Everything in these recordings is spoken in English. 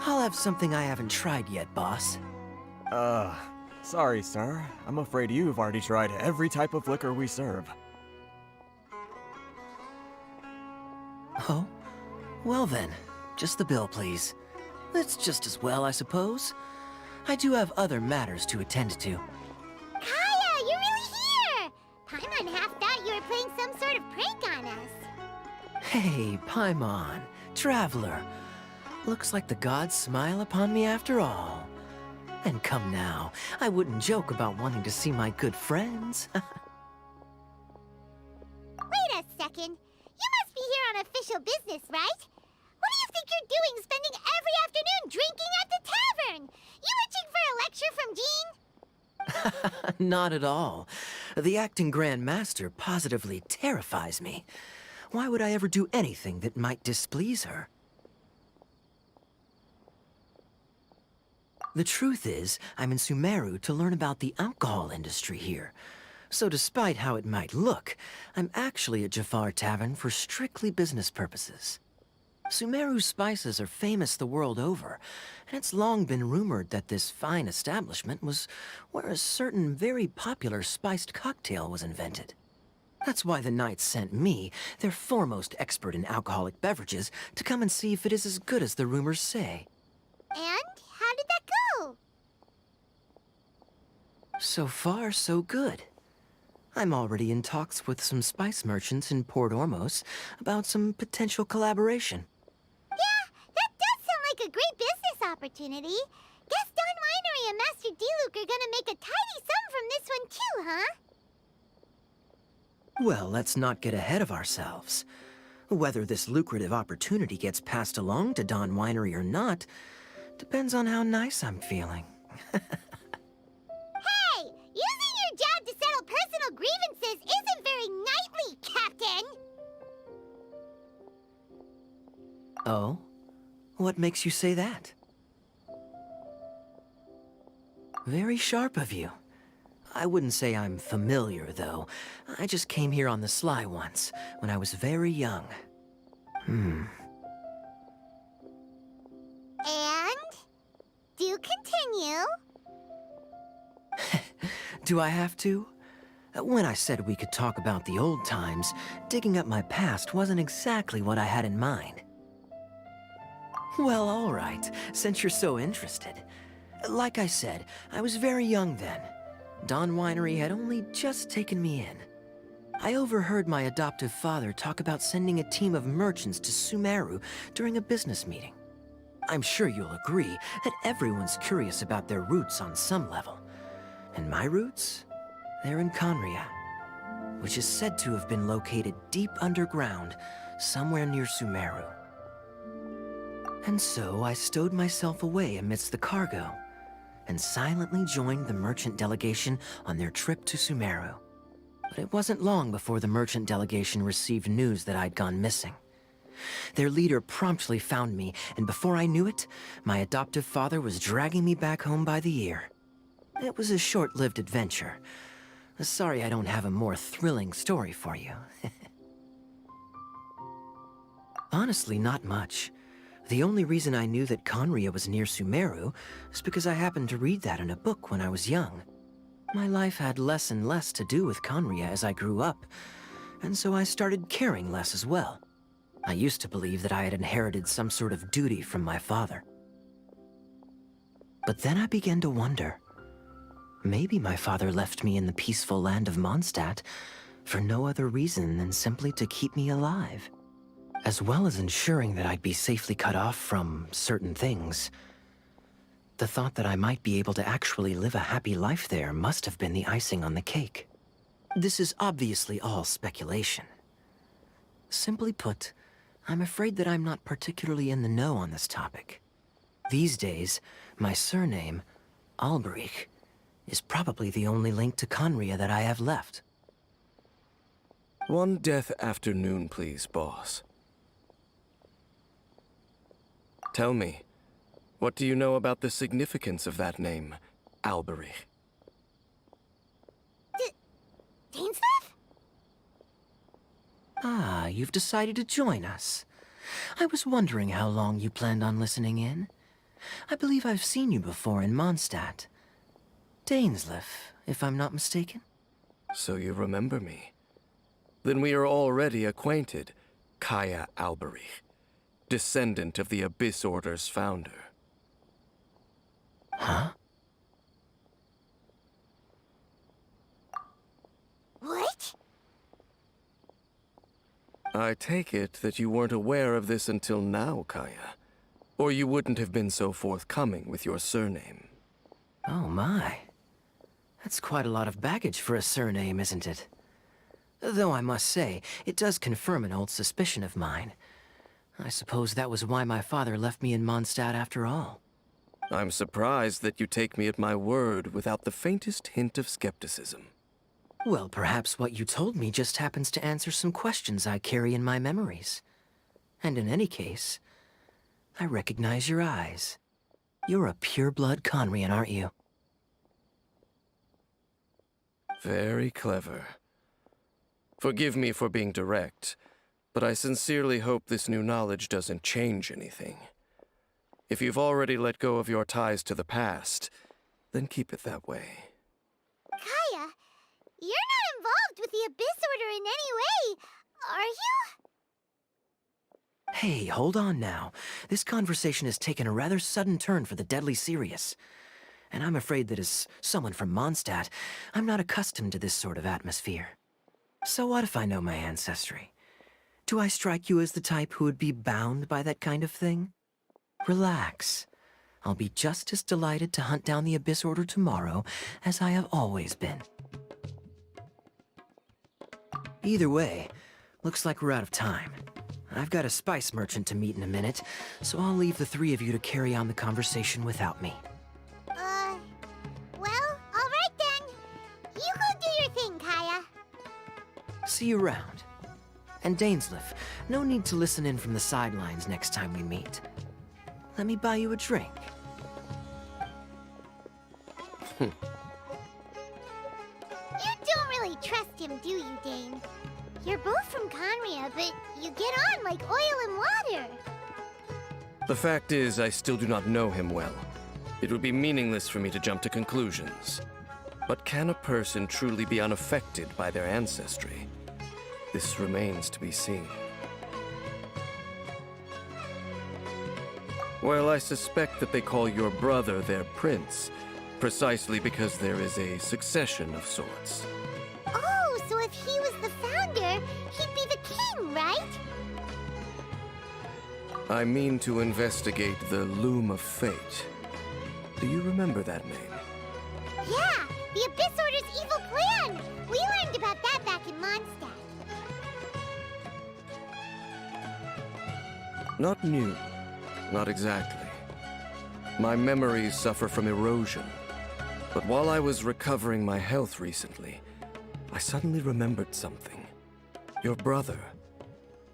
I'll have something I haven't tried yet, boss. Sorry, sir. I'm afraid you've already tried every type of liquor we serve. Oh? Well then, just the bill, please. That's just as well, I suppose. I do have other matters to attend to. Kaya, you're really here! Paimon half thought you were playing some sort of prank on us. Hey, Paimon, traveler. Looks like the gods smile upon me after all. And come now, I wouldn't joke about wanting to see my good friends. Wait a second. You must be here on official business, right? What do you think you're doing spending every afternoon drinking at the tavern? You itching for a lecture from Jean? Not at all. The acting Grand Master positively terrifies me. Why would I ever do anything that might displease her? The truth is, I'm in Sumeru to learn about the alcohol industry here. So despite how it might look, I'm actually at Jafar Tavern for strictly business purposes. Sumeru's spices are famous the world over, and it's long been rumored that this fine establishment was where a certain very popular spiced cocktail was invented. That's why the Knights sent me, their foremost expert in alcoholic beverages, to come and see if it is as good as the rumors say. And how did that go? So far, so good. I'm already in talks with some spice merchants in Port Ormos about some potential collaboration. Yeah, that does sound like a great business opportunity. Guess Don Winery and Master D-Luke are gonna make a tidy sum from this one too, huh? Well, let's not get ahead of ourselves. Whether this lucrative opportunity gets passed along to Don Winery or not depends on how nice I'm feeling. Hey! Using your job to settle personal grievances isn't very knightly, Captain! Oh? What makes you say that? Very sharp of you. I wouldn't say I'm familiar, though. I just came here on the sly once, when I was very young. And? Do continue. Do I have to? When I said we could talk about the old times, digging up my past wasn't exactly what I had in mind. Well, all right, since you're so interested. Like I said, I was very young then. Don Winery had only just taken me in. I overheard my adoptive father talk about sending a team of merchants to Sumeru during a business meeting. I'm sure you'll agree that everyone's curious about their roots on some level. And my roots? They're in Conria, which is said to have been located deep underground, somewhere near Sumeru. And so I stowed myself away amidst the cargo, and silently joined the merchant delegation on their trip to Sumeru. But it wasn't long before the merchant delegation received news that I'd gone missing. Their leader promptly found me, and before I knew it, my adoptive father was dragging me back home by the ear. It was a short-lived adventure. Sorry I don't have a more thrilling story for you. Honestly, not much. The only reason I knew that Conria was near Sumeru is because I happened to read that in a book when I was young. My life had less and less to do with Conria as I grew up, and so I started caring less as well. I used to believe that I had inherited some sort of duty from my father. But then I began to wonder. Maybe my father left me in the peaceful land of Mondstadt for no other reason than simply to keep me alive. As well as ensuring that I'd be safely cut off from certain things. The thought that I might be able to actually live a happy life there must have been the icing on the cake. This is obviously all speculation. Simply put, I'm afraid that I'm not particularly in the know on this topic. These days, my surname, Alberich, is probably the only link to Conria that I have left. One death afternoon, please, boss. Tell me, what do you know about the significance of that name, Alberich? Dainsleif? Ah, you've decided to join us. I was wondering how long you planned on listening in. I believe I've seen you before in Mondstadt. Dainsleif, if I'm not mistaken. So you remember me. Then we are already acquainted, Kaya Alberich, descendant of the Abyss Order's founder. Huh? What? I take it that you weren't aware of this until now, Kaya. Or you wouldn't have been so forthcoming with your surname. Oh my. That's quite a lot of baggage for a surname, isn't it? Though I must say, it does confirm an old suspicion of mine. I suppose that was why my father left me in Mondstadt after all. I'm surprised that you take me at my word without the faintest hint of skepticism. Well, perhaps what you told me just happens to answer some questions I carry in my memories. And in any case, I recognize your eyes. You're a pure-blood Conrian, aren't you? Very clever. Forgive me for being direct, but I sincerely hope this new knowledge doesn't change anything. If you've already let go of your ties to the past, then keep it that way. Kaya, you're not involved with the Abyss Order in any way, are you? Hey, hold on now. This conversation has taken a rather sudden turn for the deadly serious. And I'm afraid that as someone from Mondstadt, I'm not accustomed to this sort of atmosphere. So what if I know my ancestry? Do I strike you as the type who would be bound by that kind of thing? Relax. I'll be just as delighted to hunt down the Abyss Order tomorrow as I have always been. Either way, looks like we're out of time. I've got a spice merchant to meet in a minute, so I'll leave the three of you to carry on the conversation without me. Well, alright then. You go do your thing, Kaya. See you around. And Dainsleif, no need to listen in from the sidelines next time we meet. Let me buy you a drink. You don't really trust him, do you, Dane? You're both from Conria, but you get on like oil and water. The fact is, I still do not know him well. It would be meaningless for me to jump to conclusions. But can a person truly be unaffected by their ancestry? This remains to be seen. Well, I suspect that they call your brother their prince, precisely because there is a succession of sorts. Oh, so if he was the founder, he'd be the king, right? I mean to investigate the Loom of Fate. Do you remember that name? Yeah, the Abyss Order's evil plan! We learned about that back in Mondstadt. Not new. Not exactly. My memories suffer from erosion. But while I was recovering my health recently, I suddenly remembered something. Your brother.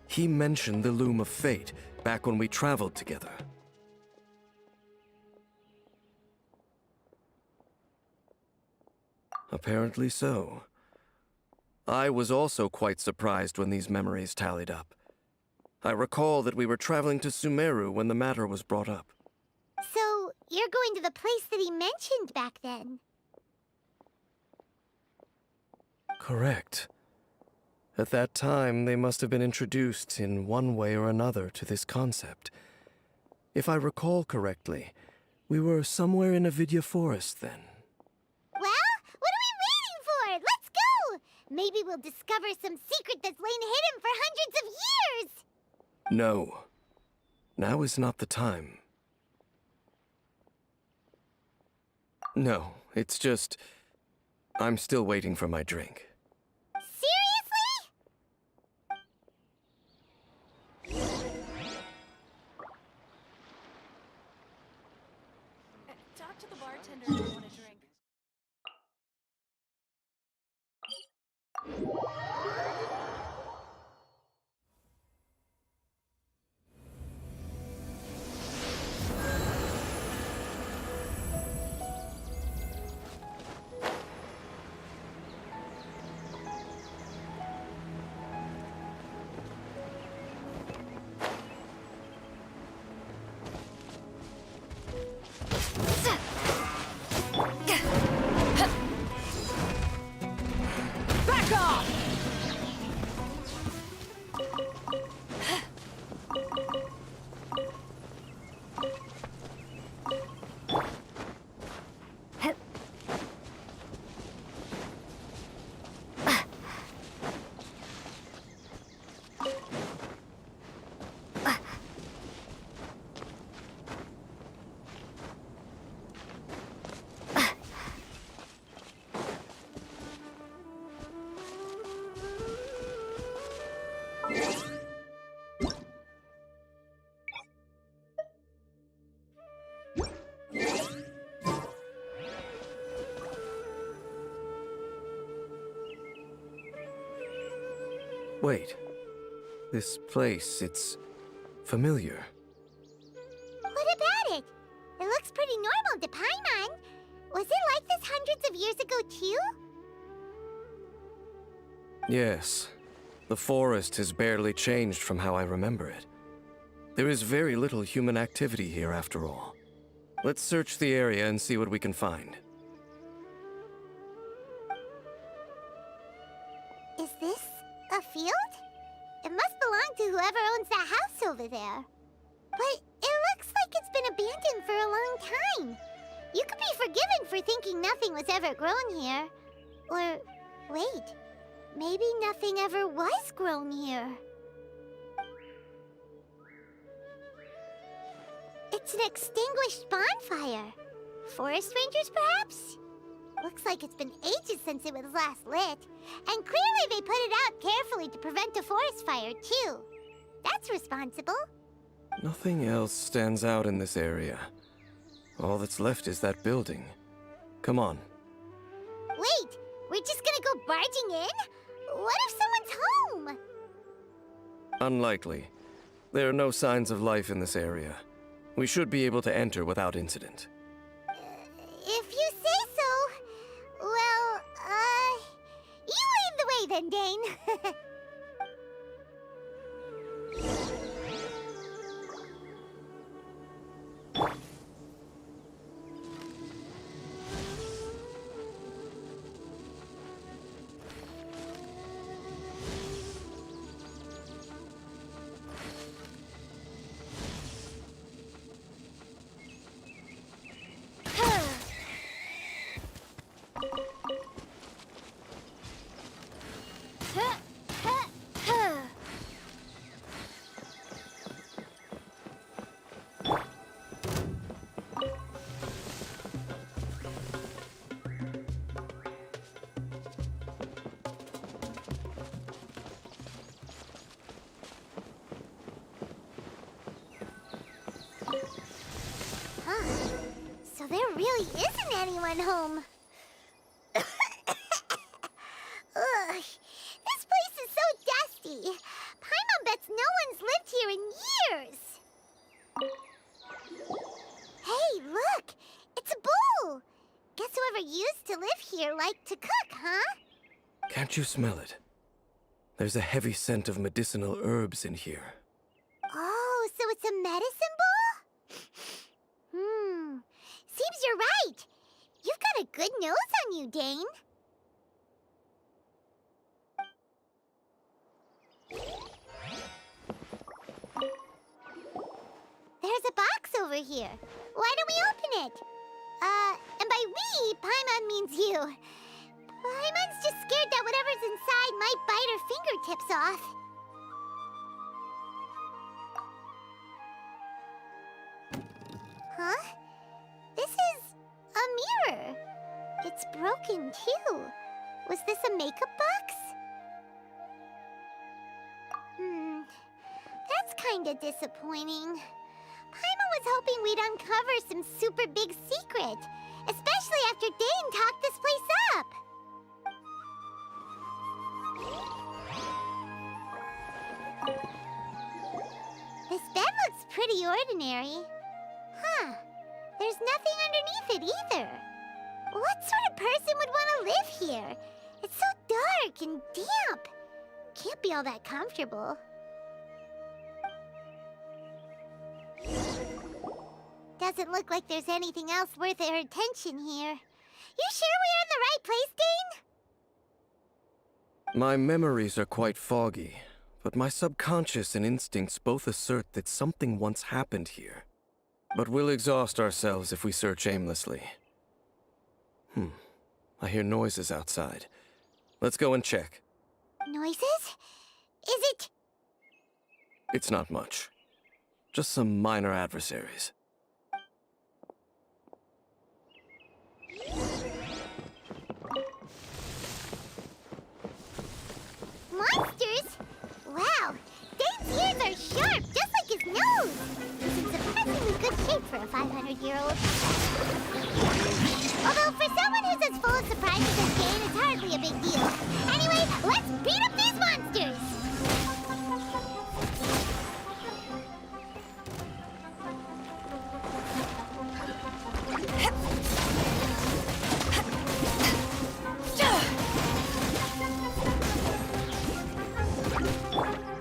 He mentioned the Loom of Fate back when we traveled together. Apparently so. I was also quite surprised when these memories tallied up. I recall that we were traveling to Sumeru when the matter was brought up. So, you're going to the place that he mentioned back then? Correct. At that time, they must have been introduced in one way or another to this concept. If I recall correctly, we were somewhere in Avidya Forest then. Well, what are we waiting for? Let's go! Maybe we'll discover some secret that's lain hidden for hundreds of years! No. Now is not the time. No, it's just... I'm still waiting for my drink. Talk to the bartender if you want a drink. Back off! Wait. This place, it's familiar. What about it? It looks pretty normal to Paimon. Was it like this hundreds of years ago, too? Yes. The forest has barely changed from how I remember it. There is very little human activity here, after all. Let's search the area and see what we can find. Is this a field? It must belong to whoever owns that house over there. But it looks like it's been abandoned for a long time. You could be forgiven for thinking nothing was ever grown here. Or, wait, maybe nothing ever was grown here. It's an extinguished bonfire. Forest rangers, perhaps? Looks like it's been ages since it was last lit. And clearly they put it out carefully to prevent a forest fire, too. That's responsible. Nothing else stands out in this area. All that's left is that building. Come on. Wait, we're just gonna go barging in? What if someone's home? Unlikely. There are no signs of life in this area. We should be able to enter without incident. If you say so. Well, you lead the way then, Dane. So there really isn't anyone home. Ugh, this place is so dusty. Paimon bets no here like to cook, huh? Can't you smell it? There's a heavy scent of medicinal herbs in here. Oh, so it's a medicine bowl? Seems you're right. You've got a good nose on you, Dane. There's a box over here. Why don't we open it? And by we, Paimon means you. Paimon's just scared that whatever's inside might bite her fingertips off. Huh? This is a mirror. It's broken, too. Was this a makeup box? That's kinda disappointing. Paimon was hoping we'd uncover some super big secret, especially after Dane talked this place up. This bed looks pretty ordinary. Huh. There's nothing underneath it either. What sort of person would want to live here? It's so dark and damp. Can't be all that comfortable. Doesn't look like there's anything else worth our attention here. You sure we're in the right place, Dane? My memories are quite foggy, but my subconscious and instincts both assert that something once happened here. But we'll exhaust ourselves if we search aimlessly. I hear noises outside. Let's go and check. Noises? Is it... It's not much. Just some minor adversaries. Monsters? Wow, Dane's ears are sharp, just like his nose. He's in surprisingly good shape for a 500-year-old. Although for someone who's as full of surprises as Dane, it's hardly a big deal. Anyway, let's beat up these monsters!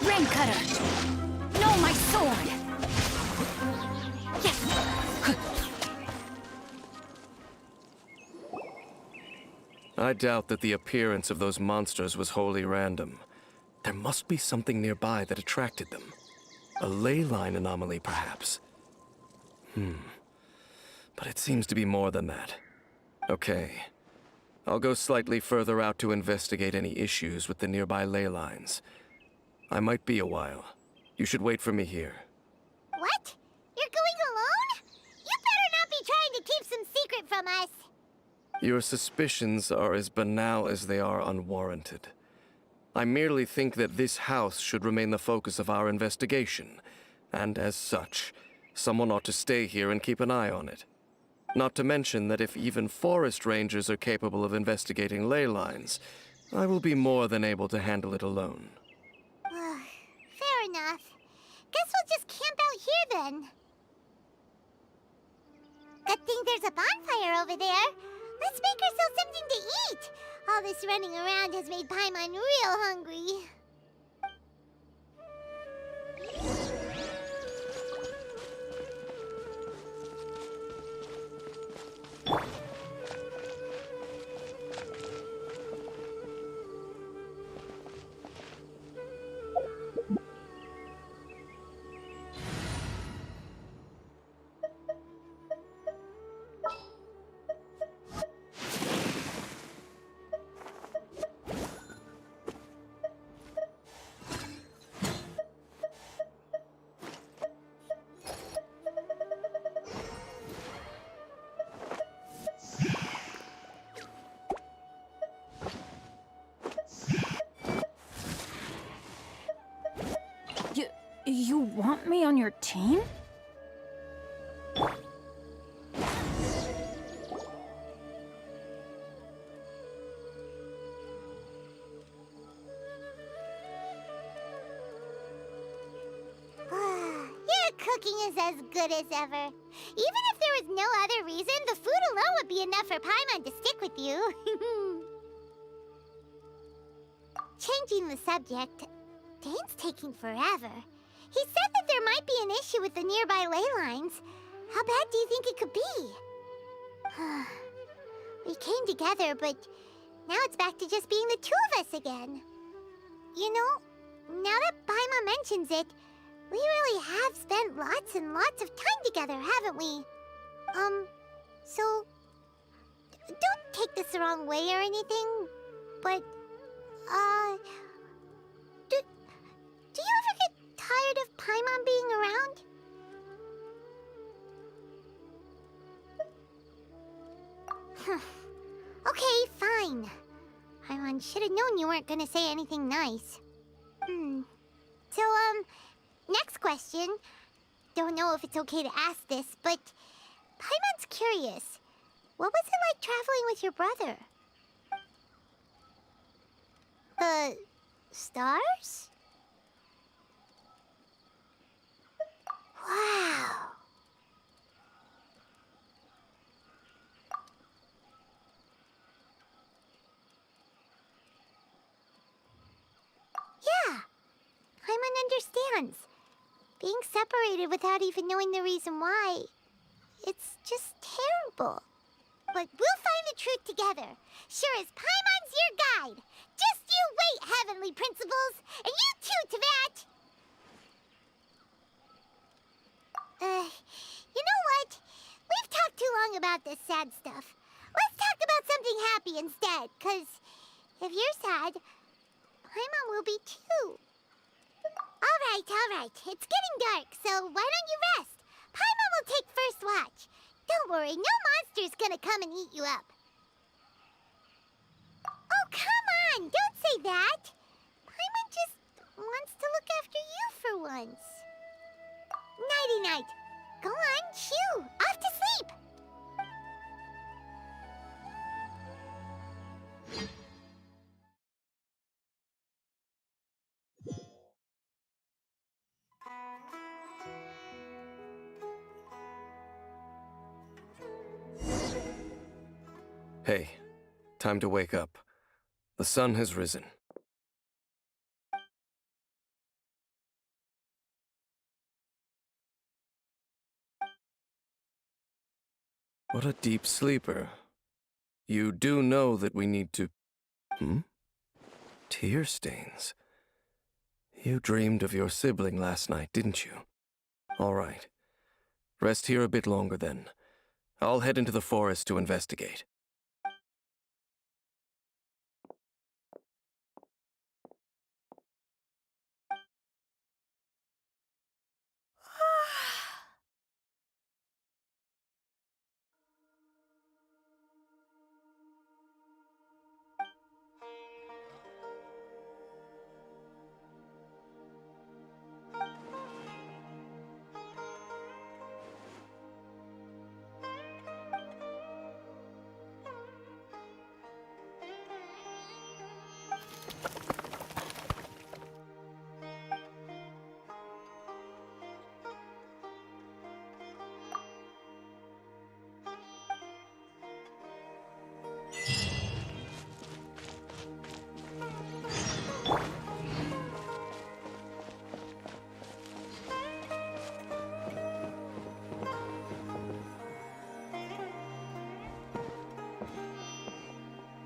Rain cutter! No, my sword! Yes! I doubt that the appearance of those monsters was wholly random. There must be something nearby that attracted them. A ley line anomaly, perhaps. But it seems to be more than that. Okay. I'll go slightly further out to investigate any issues with the nearby ley lines. I might be a while. You should wait for me here. What? You're going alone? You better not be trying to keep some secret from us. Your suspicions are as banal as they are unwarranted. I merely think that this house should remain the focus of our investigation, and as such, someone ought to stay here and keep an eye on it. Not to mention that if even forest rangers are capable of investigating ley lines, I will be more than able to handle it alone. Fair enough. Guess we'll just camp out here then. Good thing there's a bonfire over there. Let's make ourselves something to eat. All this running around has made Paimon real hungry. You want me on your team? You're a cooking is as good as ever. Even if there was no other reason, the food alone would be enough for Paimon to stick with you. Changing the subject, Dane's taking forever. He said that there might be an issue with the nearby ley lines. How bad do you think it could be? We came together, but now it's back to just being the two of us again. You know, now that Paimon mentions it, we really have spent lots and lots of time together, haven't we? So... don't take this the wrong way or anything, but... Do you ever get tired of Paimon being around? Okay, fine. Paimon should have known you weren't gonna say anything nice. So, next question. Don't know if it's okay to ask this, but Paimon's curious. What was it like traveling with your brother? The stars? Wow. Yeah, Paimon understands. Being separated without even knowing the reason why, it's just terrible. But we'll find the truth together. Sure as Paimon's your guide. Just you wait, Heavenly Principles! And you too, Teyvat! You know what? We've talked too long about this sad stuff. Let's talk about something happy instead, 'cause if you're sad, Paimon will be too. All right. It's getting dark, so why don't you rest? Paimon will take first watch. Don't worry, no monster's gonna come and eat you up. Oh, come on! Don't say that! Paimon just wants to look after you for once. Nighty-night. Go on, shoo! Off to sleep! Hey, time to wake up. The sun has risen. What a deep sleeper. You do know that we need to... Tear stains. You dreamed of your sibling last night, didn't you? All right. Rest here a bit longer then. I'll head into the forest to investigate.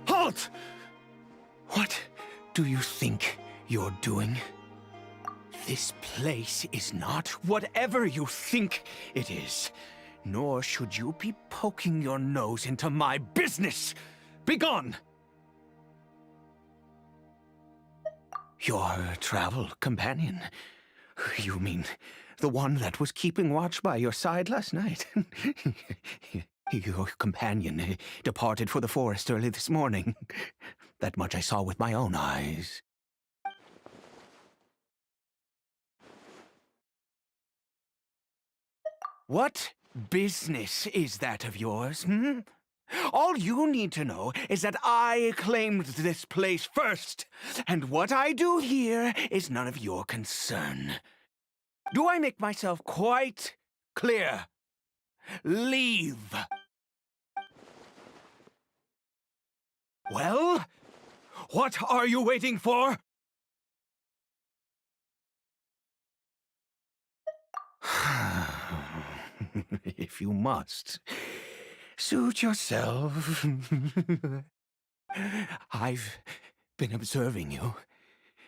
Halt! What do you think you're doing? This place is not whatever you think it is. Nor should you be poking your nose into my business. Begone! Your travel companion? You mean the one that was keeping watch by your side last night? Your companion departed for the forest early this morning. That much I saw with my own eyes. What business is that of yours, All you need to know is that I claimed this place first, and what I do here is none of your concern. Do I make myself quite clear? Leave. Well, what are you waiting for? If you must, suit yourself. I've been observing you,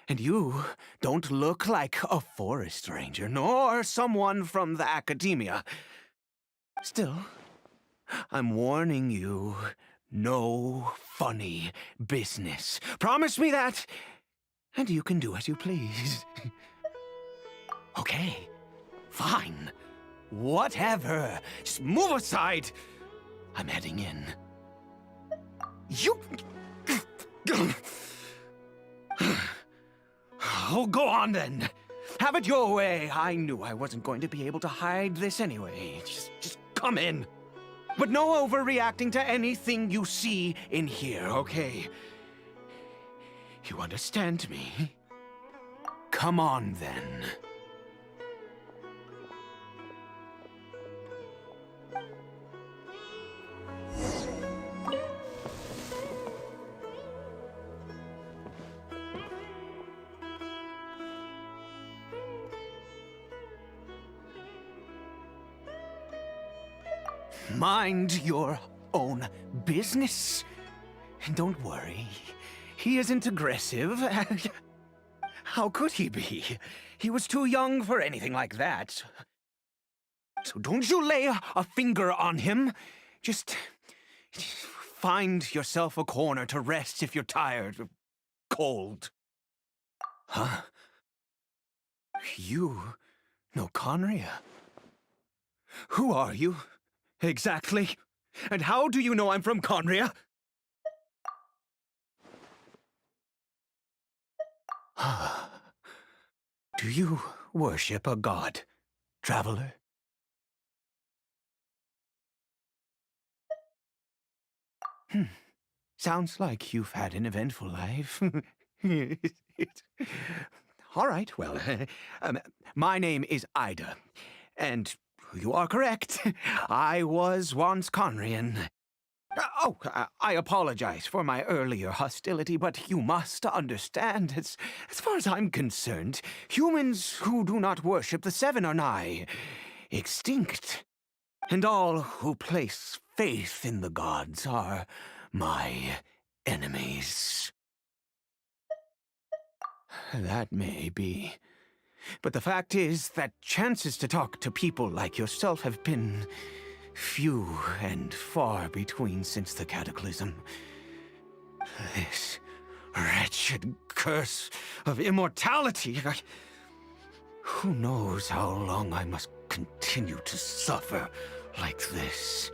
and you don't look like a forest ranger, nor someone from the academia. Still, I'm warning you, no funny business. Promise me that, and you can do as you please. Okay, fine. Whatever. Just move aside. I'm heading in. You... Oh, go on then. Have it your way. I knew I wasn't going to be able to hide this anyway. Just come in. But no overreacting to anything you see in here, okay? You understand me? Come on then. Mind your own business. And don't worry, he isn't aggressive. How could he be? He was too young for anything like that. So don't you lay a finger on him. Just find yourself a corner to rest if you're tired or cold. Huh? You know Conria? Who are you? Exactly. And how do you know I'm from Conria? Do you worship a god, traveler? Sounds like you've had an eventful life. All right, well, my name is Ida, and you are correct. I was once Conrian. I apologize for my earlier hostility, but you must understand, as far as I'm concerned, humans who do not worship the Seven are nigh extinct. And all who place faith in the gods are my enemies. That may be. But the fact is that chances to talk to people like yourself have been few and far between since the cataclysm. This wretched curse of immortality. Who knows how long I must continue to suffer like this?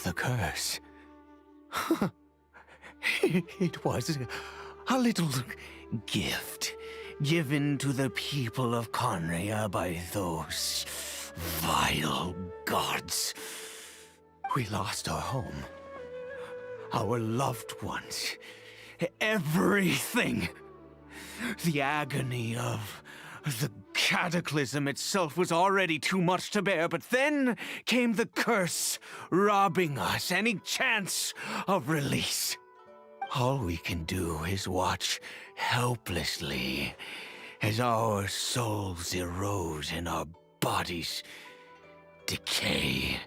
The curse. It was a little gift given to the people of Conria by those vile gods. We lost our home, our loved ones, everything. The agony of the cataclysm itself was already too much to bear, but then came the curse, robbing us any chance of release. All we can do is watch helplessly as our souls erode and our bodies decay.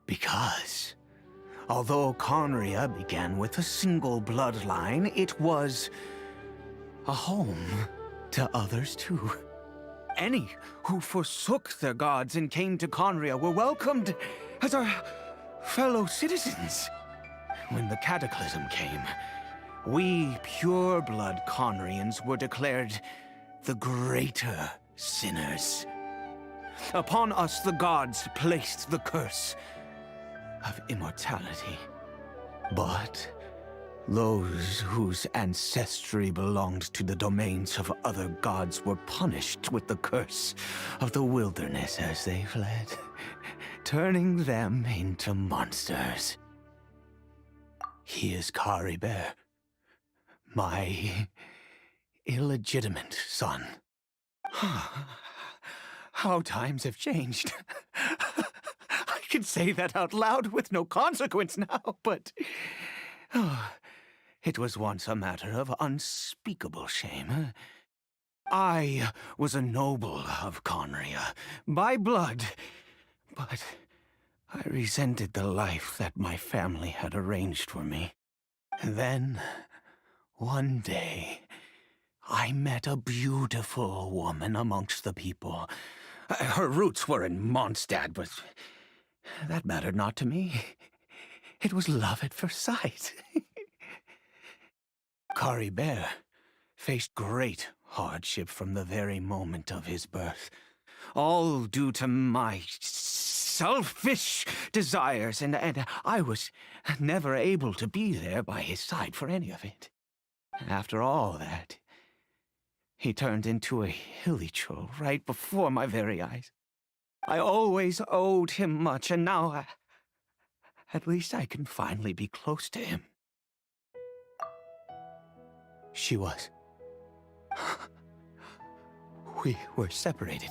Because, although Conria began with a single bloodline, it was a home to others too. Any who forsook their gods and came to Conria were welcomed as our fellow citizens. When the cataclysm came, we pure-blood Conrians were declared the greater sinners. Upon us the gods placed the curse of immortality. But those whose ancestry belonged to the domains of other gods were punished with the curse of the wilderness as they fled turning them into monsters. He is Caribert, my illegitimate son. How times have changed. I can say that out loud with no consequence now, but it was once a matter of unspeakable shame. I was a noble of Conria, by blood, but I resented the life that my family had arranged for me. And then, one day, I met a beautiful woman amongst the people. Her roots were in Mondstadt, but that mattered not to me. It was love at first sight. Caribert faced great hardship from the very moment of his birth, all due to my selfish desires, and I was never able to be there by his side for any of it. After all that, he turned into a hilichurl right before my very eyes. I always owed him much, and now at least I can finally be close to him. She was. We were separated.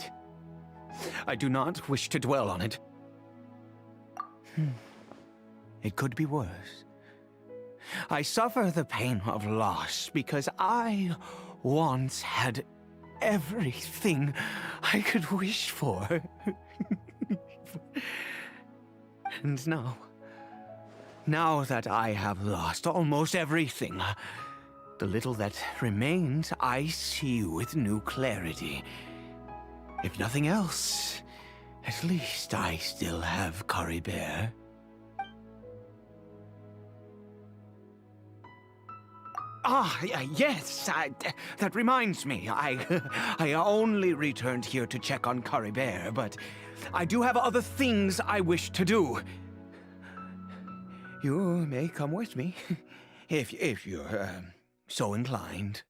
I do not wish to dwell on it. It could be worse. I suffer the pain of loss because I once had everything I could wish for. And now that I have lost almost everything, the little that remains I see with new clarity. If nothing else, at least I still have Caribert. Yes, that reminds me. I only returned here to check on Caribert, but I do have other things I wish to do. You may come with me, if you're so inclined.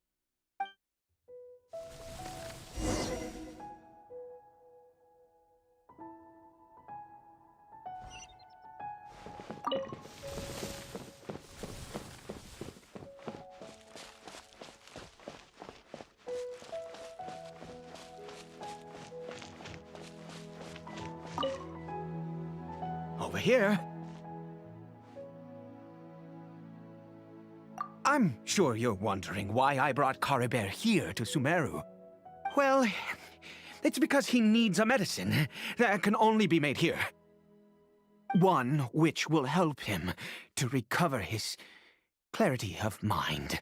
Over here. I'm sure you're wondering why I brought Caribert here to Sumeru. Well, it's because he needs a medicine that can only be made here. One which will help him to recover his clarity of mind.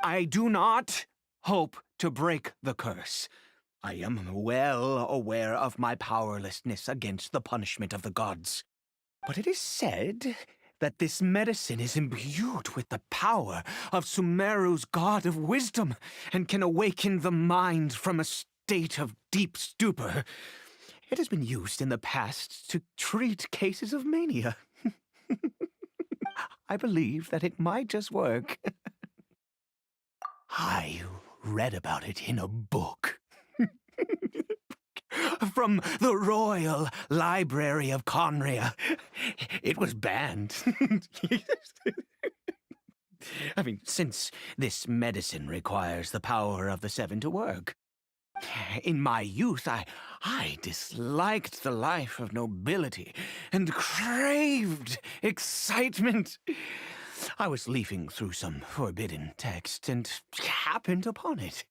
I do not hope to break the curse. I am well aware of my powerlessness against the punishment of the gods. But it is said that this medicine is imbued with the power of Sumeru's god of wisdom and can awaken the mind from a state of deep stupor. It has been used in the past to treat cases of mania. I believe that it might just work. I read about it in a book. From the Royal Library of Conria. It was banned. I mean, since this medicine requires the power of the Seven to work. In my youth, I disliked the life of nobility and craved excitement. I was leafing through some forbidden text and happened upon it.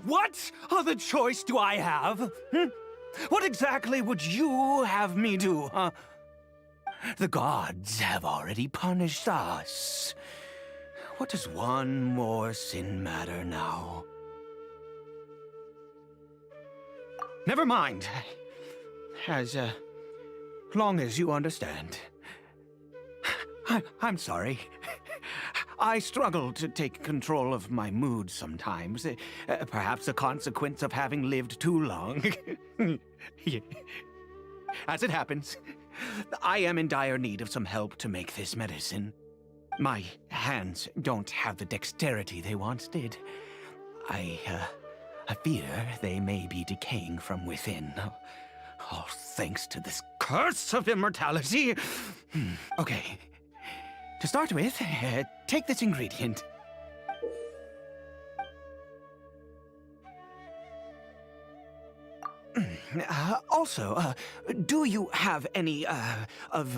What other choice do I have? What exactly would you have me do? The gods have already punished us. What does one more sin matter now? Never mind. As long as you understand. I'm sorry. I struggle to take control of my mood sometimes. Perhaps a consequence of having lived too long. As it happens, I am in dire need of some help to make this medicine. My hands don't have the dexterity they once did. I fear they may be decaying from within. All thanks to this curse of immortality. Okay. To start with, take this ingredient. Also, do you have any, of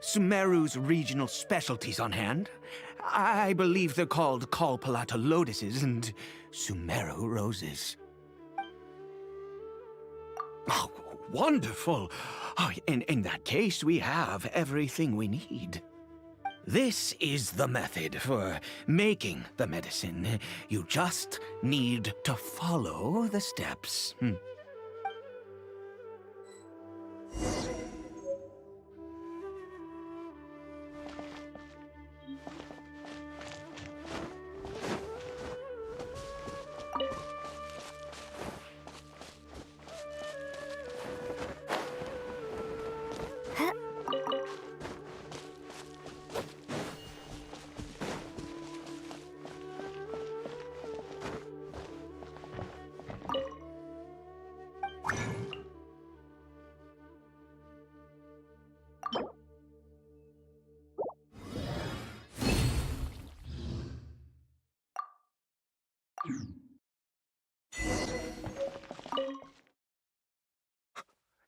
Sumeru's regional specialties on hand? I believe they're called Kalpalata lotuses and Sumeru roses. Oh, wonderful! Oh, in that case, we have everything we need. This is the method for making the medicine. You just need to follow the steps.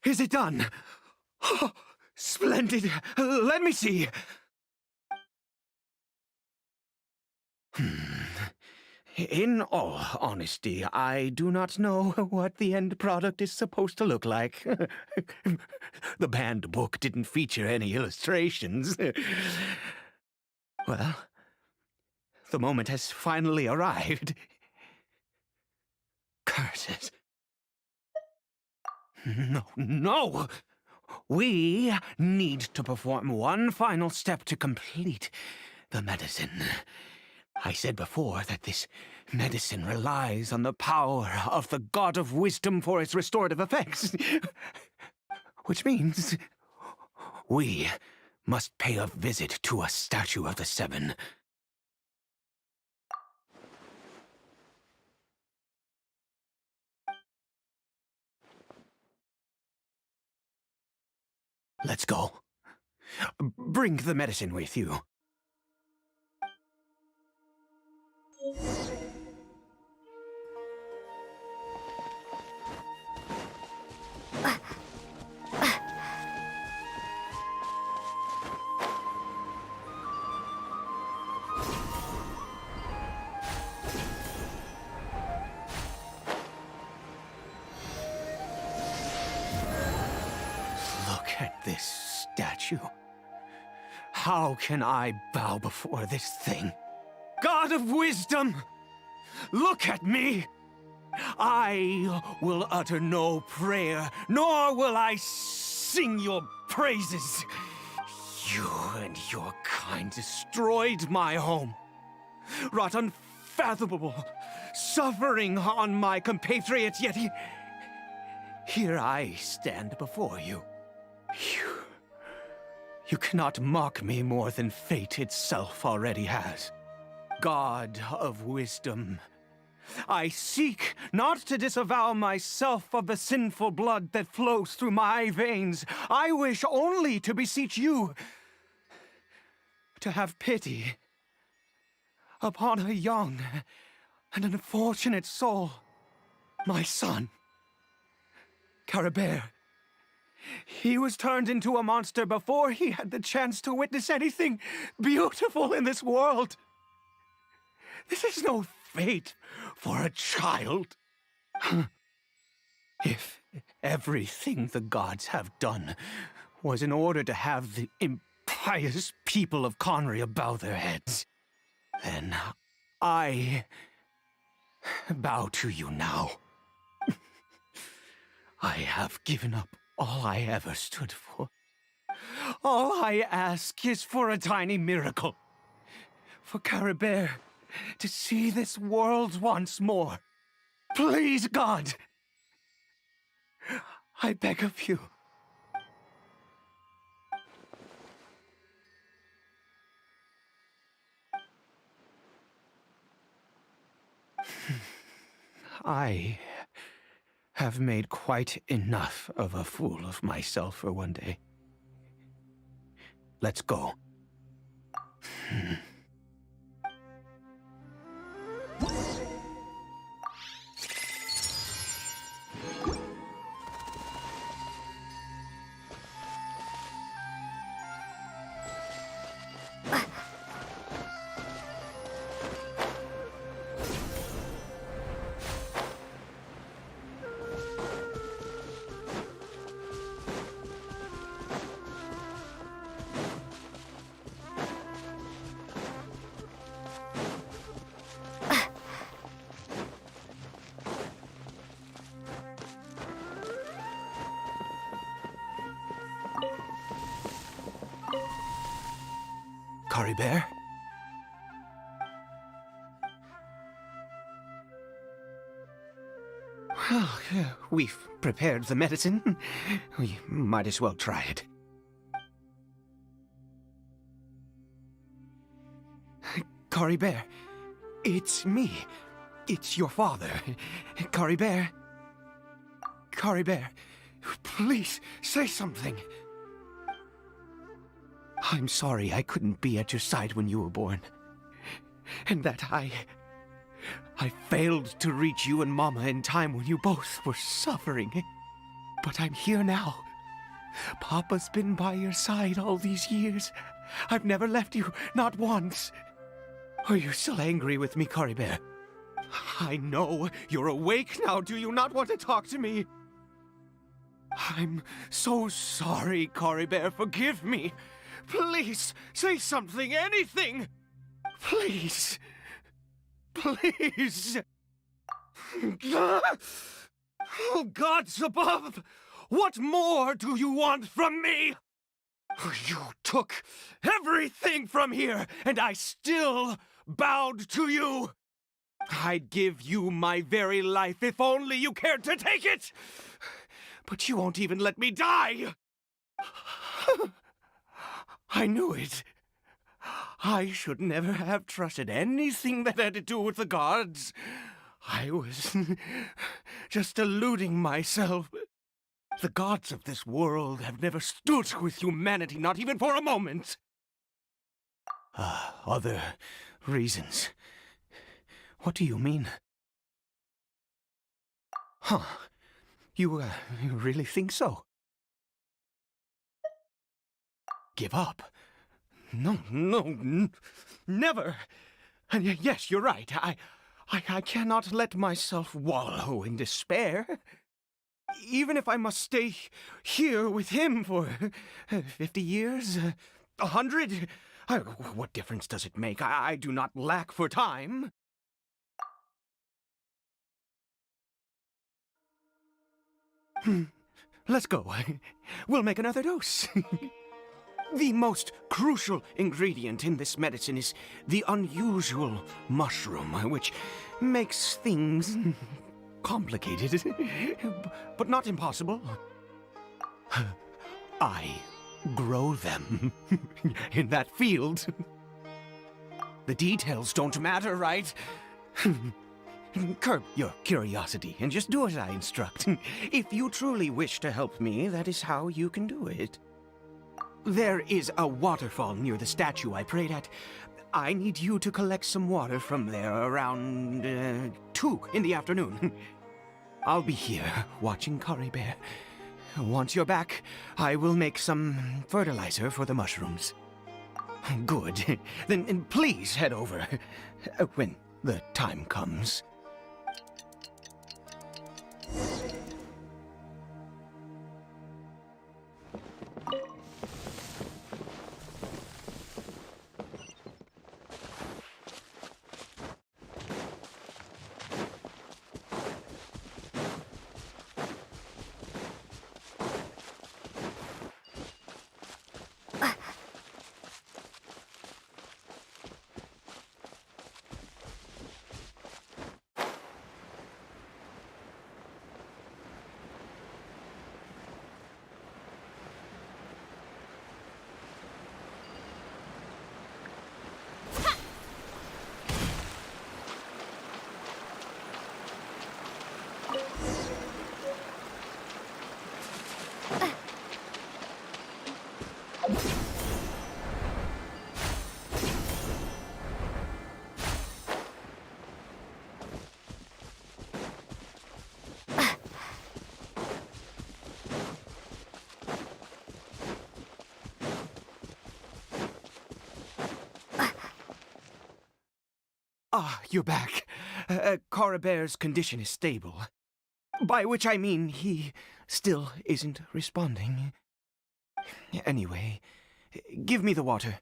Is it done? Oh, splendid. Let me see. In all honesty, I do not know what the end product is supposed to look like. The banned book didn't feature any illustrations. Well, the moment has finally arrived. Curses. No! We need to perform one final step to complete the medicine. I said before that this medicine relies on the power of the God of Wisdom for its restorative effects. Which means we must pay a visit to a statue of the Seven. Let's go. Bring the medicine with you. Look at this statue. How can I bow before this thing? God of Wisdom! Look at me! I will utter no prayer, nor will I sing your praises. You and your kind destroyed my home, wrought unfathomable suffering on my compatriots, yet here I stand before you. You cannot mock me more than fate itself already has. God of Wisdom, I seek not to disavow myself of the sinful blood that flows through my veins. I wish only to beseech you to have pity upon a young and unfortunate soul, my son, Caribert. He was turned into a monster before he had the chance to witness anything beautiful in this world. This is no fate for a child. If everything the gods have done was in order to have the impious people of Conria bow their heads, then I bow to you now. I have given up all I ever stood for. All I ask is for a tiny miracle. For Caribert to see this world once more. Please, God! I beg of you. I have made quite enough of a fool of myself for one day. Let's go. Caribert? Well, we've prepared the medicine. We might as well try it. Caribert, it's me. It's your father. Caribert. Caribert, please say something. I'm sorry I couldn't be at your side when you were born. And that I failed to reach you and Mama in time when you both were suffering. But I'm here now. Papa's been by your side all these years. I've never left you, not once. Are you still angry with me, Caribert? I know you're awake now. Do you not want to talk to me? I'm so sorry, Caribert. Forgive me. Please, say something, anything! Please. Please. Oh, gods above! What more do you want from me? You took everything from here, and I still bowed to you. I'd give you my very life if only you cared to take it! But you won't even let me die! I knew it. I should never have trusted anything that had to do with the gods. I was just deluding myself. The gods of this world have never stood with humanity, not even for a moment. Other reasons. What do you mean? Huh. You really think so? Give up? No, never. And yes, you're right. I cannot let myself wallow in despair. Even if I must stay here with him for 50 years, 100, what difference does it make? I do not lack for time. Let's go. We'll make another dose. The most crucial ingredient in this medicine is the unusual mushroom, which makes things complicated, but not impossible. I grow them in that field. The details don't matter, right? Curb your curiosity and just do as I instruct. If you truly wish to help me, that is how you can do it. There is a waterfall near the statue I prayed at. I need you to collect some water from there around 2 in the afternoon. I'll be here watching Caribert. Once you're back, I will make some fertilizer for the mushrooms. Good. Then please head over when the time comes. Ah, you're back. Caribert's condition is stable. By which I mean he still isn't responding. Anyway, give me the water.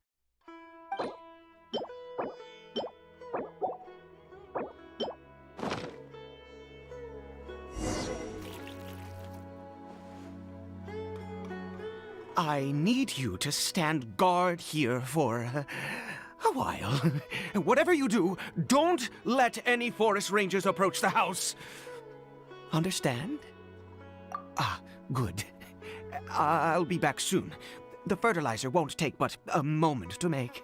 I need you to stand guard here for a while. Whatever you do, don't let any forest rangers approach the house. Understand? Ah, good. I'll be back soon. The fertilizer won't take but a moment to make.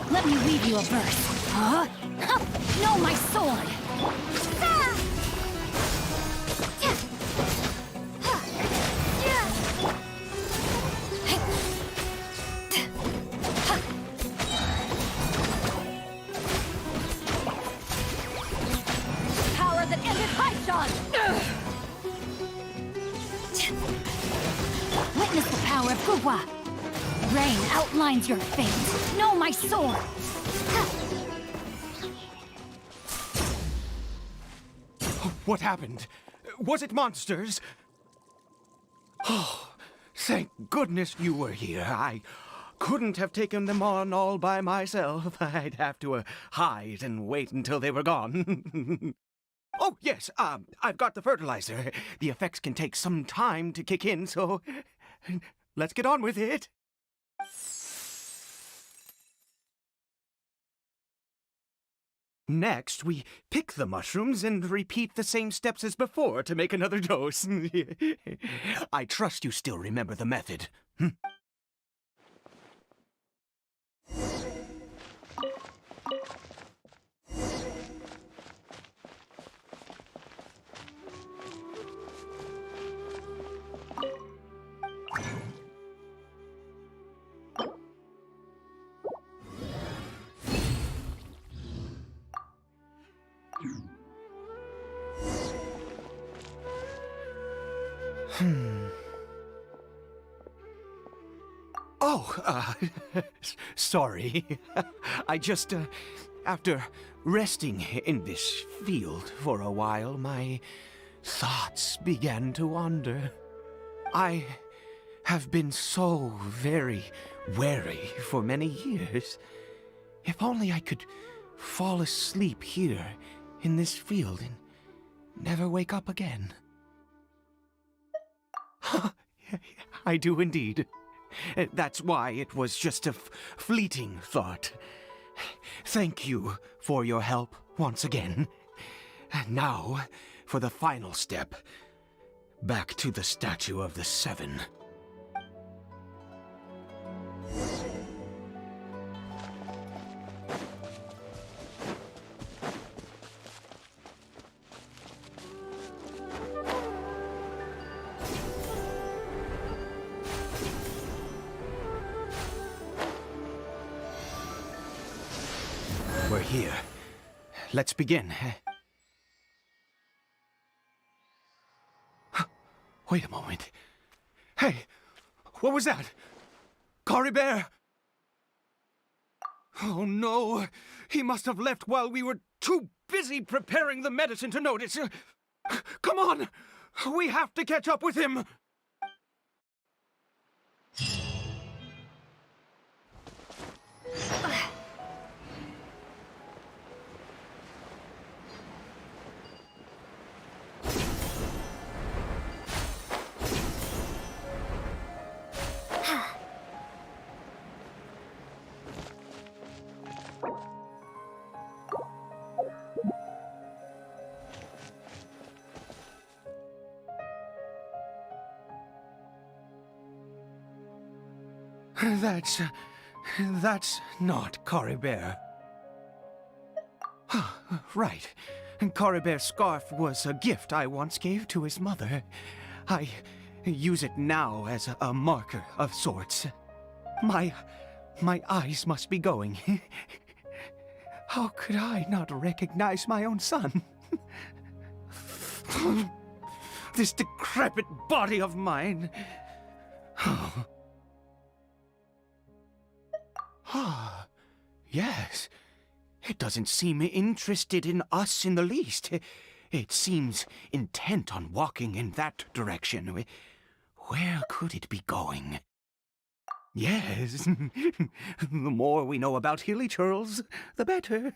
Let me read you a verse. Huh? No, my sword! Power that ended Archon! Witness the power of Gugwa. Rain outlines your fate. Know my sword! What happened? Was it monsters? Oh, thank goodness you were here. I couldn't have taken them on all by myself. I'd have to hide and wait until they were gone. Oh, yes, I've got the fertilizer. The effects can take some time to kick in, so let's get on with it. Next, we pick the mushrooms and repeat the same steps as before to make another dose. I trust you still remember the method. Oh, sorry. I just, after resting in this field for a while, my thoughts began to wander. I have been so very wary for many years. If only I could fall asleep here in this field and never wake up again. I do indeed. That's why it was just a fleeting thought. Thank you for your help once again. And now, for the final step. Back to the Statue of the Seven. We're here. Let's begin. Wait a moment. Hey, what was that? Caribert! Oh no, he must have left while we were too busy preparing the medicine to notice. Come on, we have to catch up with him. That's not Caribert. Right. Caribert's scarf was a gift I once gave to his mother. I use it now as a marker of sorts. My eyes must be going. How could I not recognize my own son? This decrepit body of mine. Ah, yes. It doesn't seem interested in us in the least. It seems intent on walking in that direction. Where could it be going? Yes. The more we know about Hilly Churls, the better.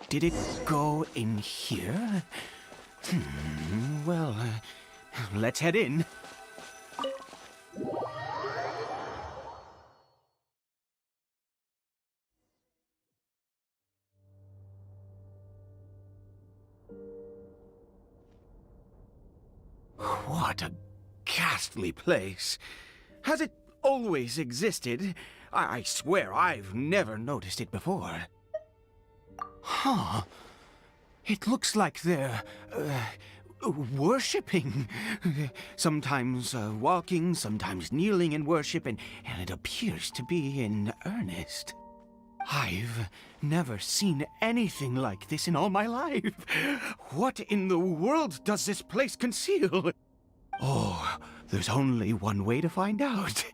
Did it go in here? Well, let's head in. What a ghastly place. Has it always existed? I swear I've never noticed it before. Huh. It looks like they're, worshipping. Sometimes walking, sometimes kneeling in worship, and it appears to be in earnest. I've never seen anything like this in all my life. What in the world does this place conceal? Oh, there's only one way to find out.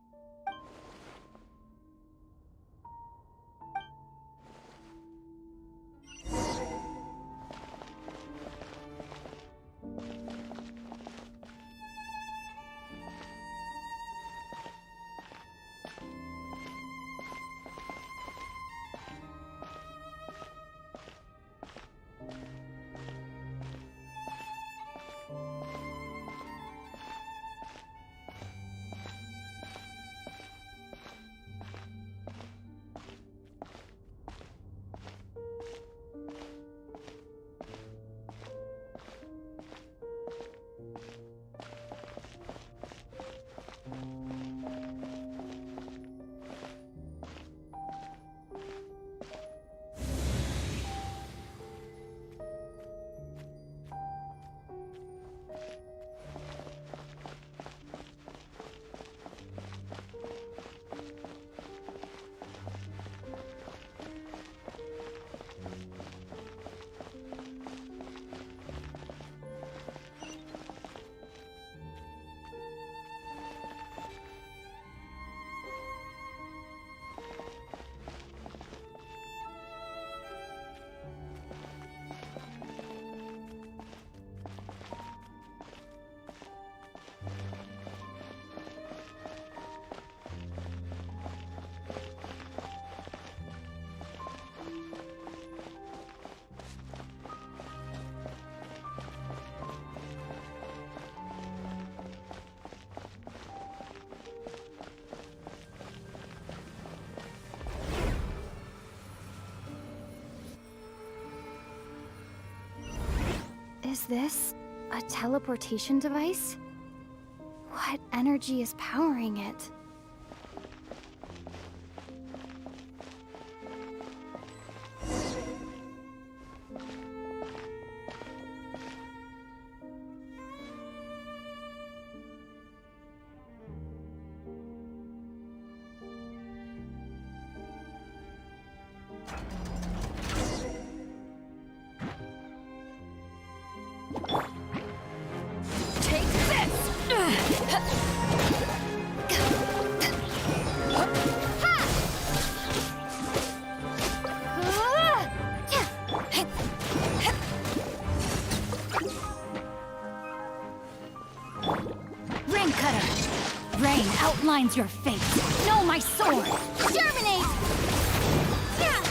Is this a teleportation device? What energy is powering it? Rain outlines your fate. Know my sword! Germinate! Yeah!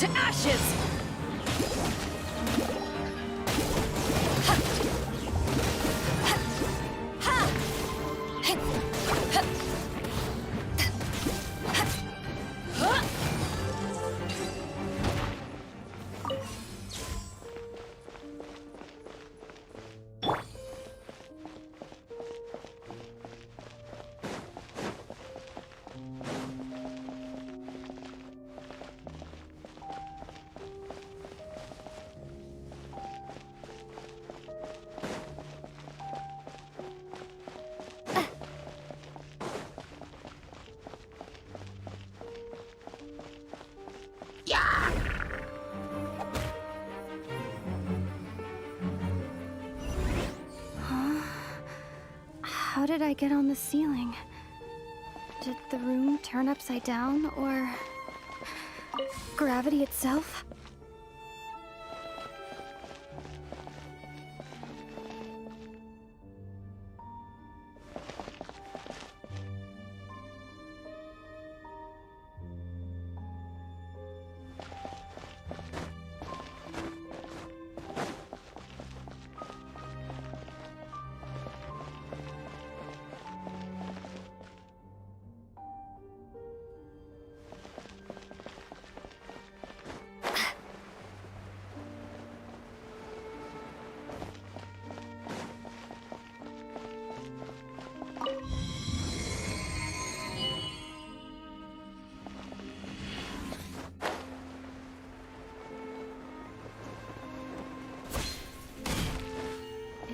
to ashes! How did I get on the ceiling? Did the room turn upside down, or gravity itself?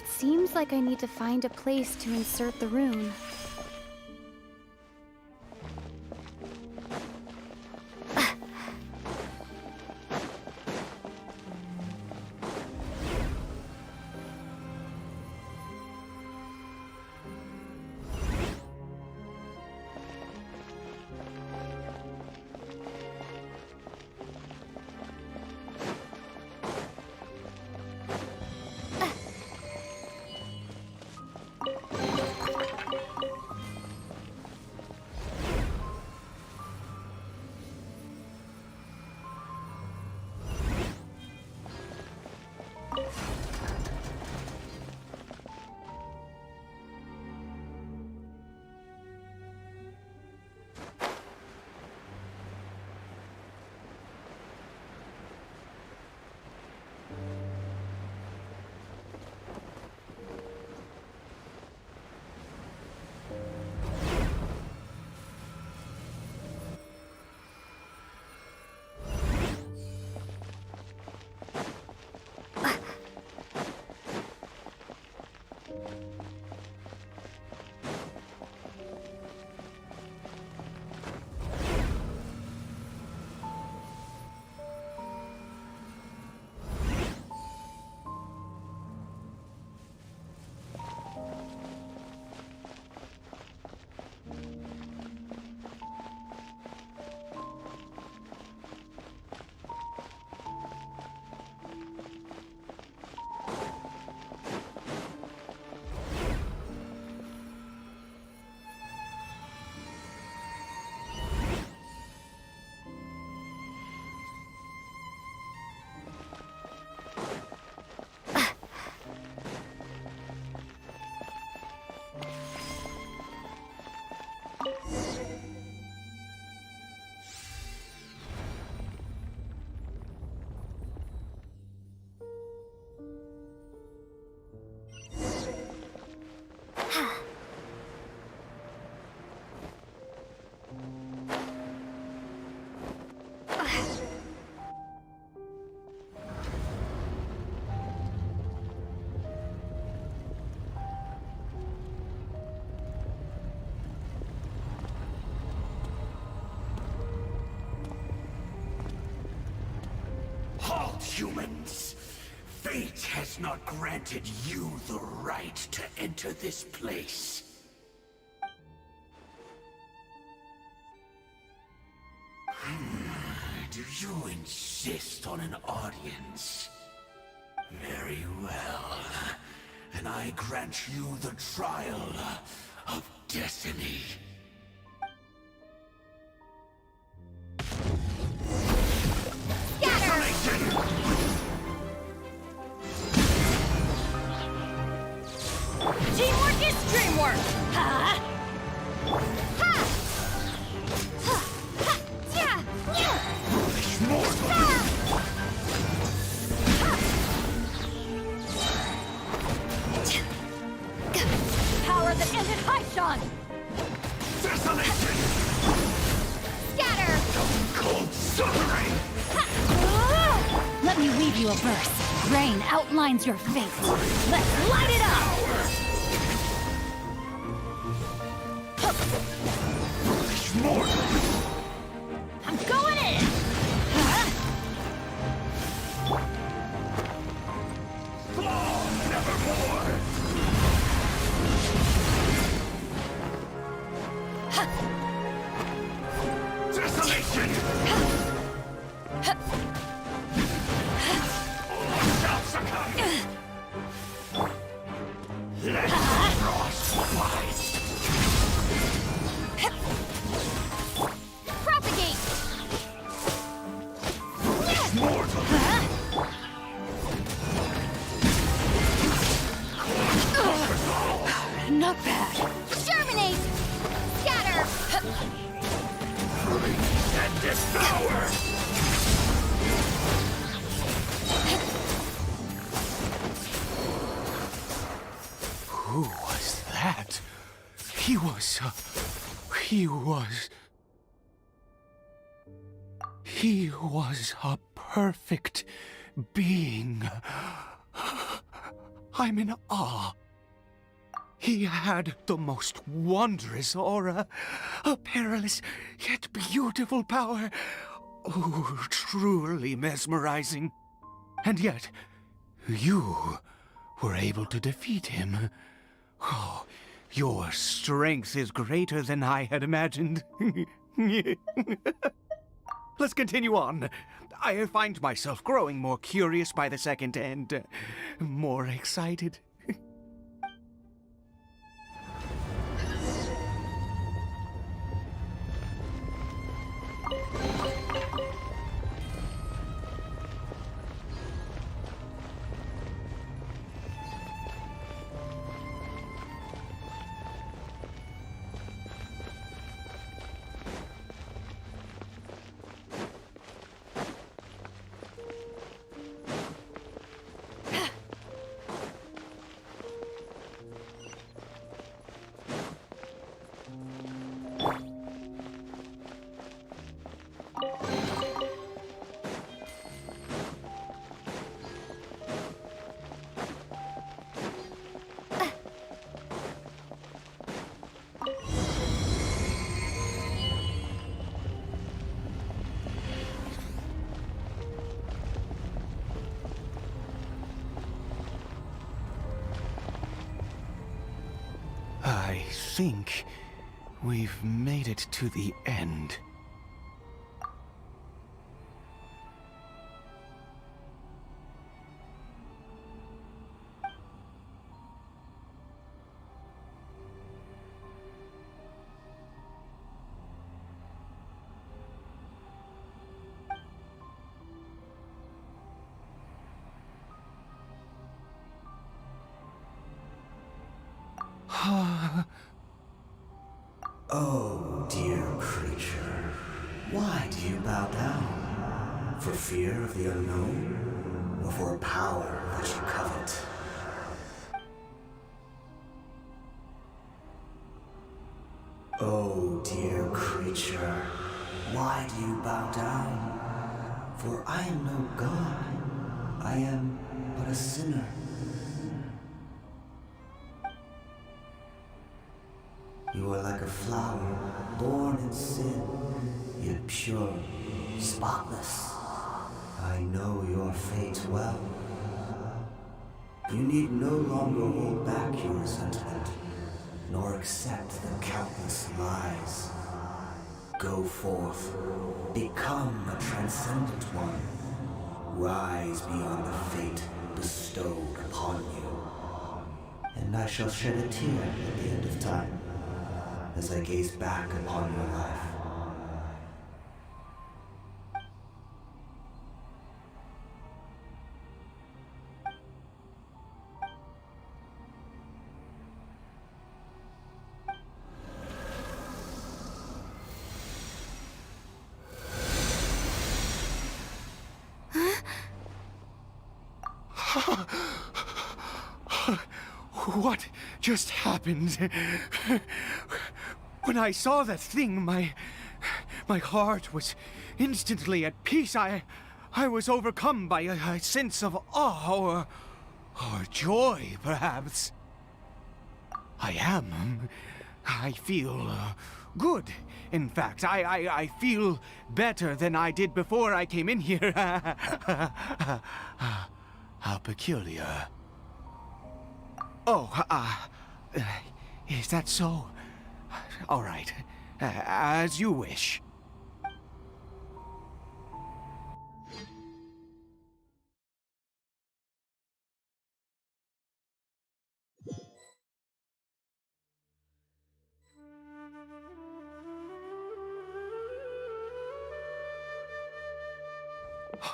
Seems like I need to find a place to insert the rune. Humans, fate has not granted you the right to enter this place. Do you insist on an audience? Very well. And I grant you the trial of destiny. you a verse. Rain outlines your fate. Let's light it up! I'm going in! Huh? Desolation! Shall succumb! Let frost fly! Propagate! Mortal! Not bad. Germinate! Scatter! And devour! Who was that? He was a perfect being. I'm in awe. He had the most wondrous aura, a perilous yet beautiful power. Oh, truly mesmerizing. And yet, you were able to defeat him. Oh, your strength is greater than I had imagined. Let's continue on. I find myself growing more curious by the second and more excited. I think we've made it to the end. Oh, dear creature, why do you bow down? For fear of the unknown? Or for a power that you covet? Oh, dear creature, why do you bow down? For I am no god, I am but a sinner. You are like a flower, born in sin, yet pure, spotless. I know your fate well. You need no longer hold back your resentment, nor accept the countless lies. Go forth, become a transcendent one. Rise beyond the fate bestowed upon you. And I shall shed a tear at the end of time, as I gaze back upon your life. What just happened? When I saw that thing, my heart was instantly at peace. I I was overcome by a sense of awe or joy, perhaps. I am. I feel good. In fact, I feel better than I did before I came in here. How peculiar. Oh, is that so? All right. As you wish.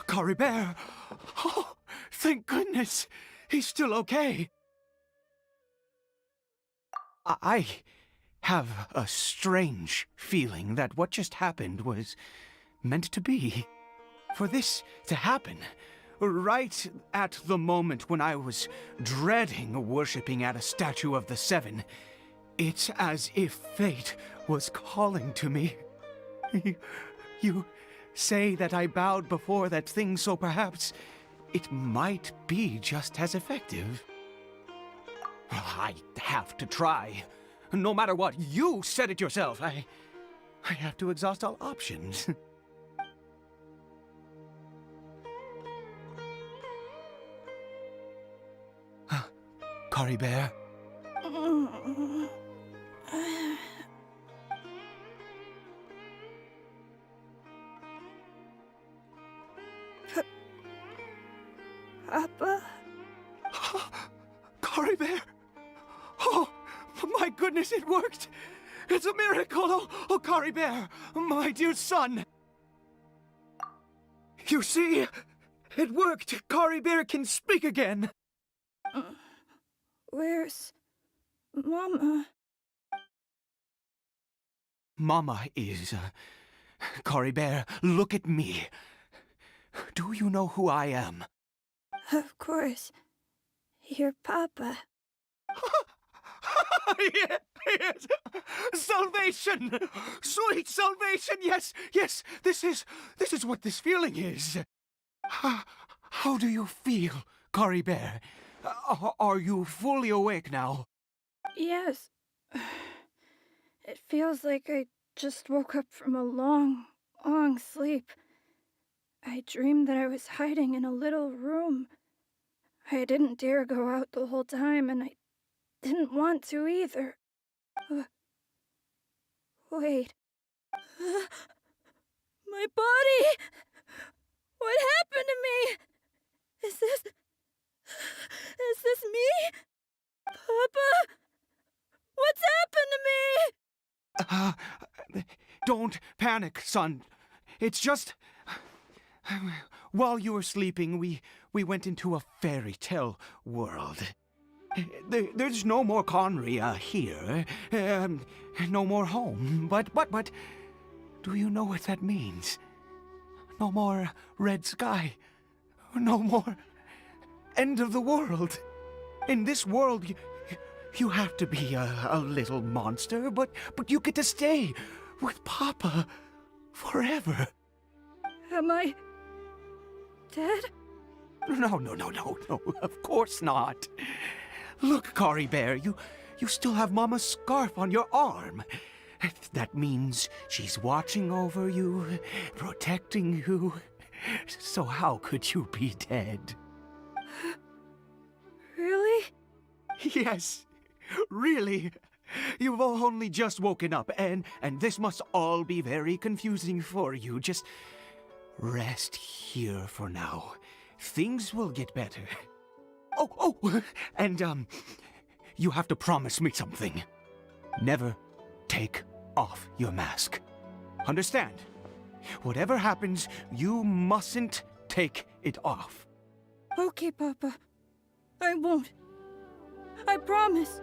Caribert! Oh, thank goodness! He's still okay. I have a strange feeling that what just happened was meant to be. For this to happen, right at the moment when I was dreading worshipping at a statue of the Seven, it's as if fate was calling to me. You say that I bowed before that thing, so perhaps it might be just as effective. I have to try. No matter what, you said it yourself. I have to exhaust all options. Caribert? Papa? Caribert! Oh, my goodness, it worked! It's a miracle! Oh, Caribert, my dear son! You see? It worked! Caribert can speak again! Where's Mama? Mama is... Caribert, look at me. Do you know who I am? Of course. Your Papa. Yes! Salvation! Sweet salvation! Yes! Yes! This is what this feeling is. How do you feel, Caribert? Are you fully awake now? Yes. It feels like I just woke up from a long, long sleep. I dreamed that I was hiding in a little room. I didn't dare go out the whole time, and I didn't want to either. Wait. My body! What happened to me? Is this me? Papa? What's happened to me? Don't panic, son. It's just... While you were sleeping, we went into a fairy tale world. There's no more Conry here. No more home. But, do you know what that means? No more red sky. No more end of the world. In this world, you have to be a little monster, but you get to stay with Papa forever. Am I dead? No, of course not. Look, Caribert, you still have Mama's scarf on your arm. That means she's watching over you, protecting you. So how could you be dead? Really? Yes, really. You've only just woken up, and this must all be very confusing for you. Just rest here for now. Things will get better. Oh, and, you have to promise me something. Never take off your mask. Understand? Whatever happens, you mustn't take it off. Okay, Papa. I won't. I promise.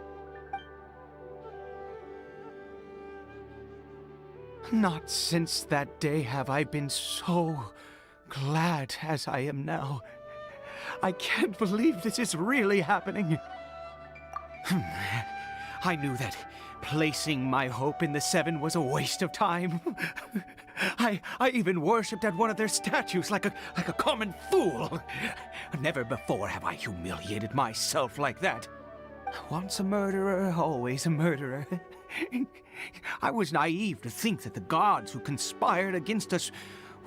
Not since that day have I been so glad as I am now. I can't believe this is really happening. I knew that placing my hope in the Seven was a waste of time. I even worshipped at one of their statues like a common fool. Never before have I humiliated myself like that. Once a murderer, always a murderer. I was naive to think that the gods who conspired against us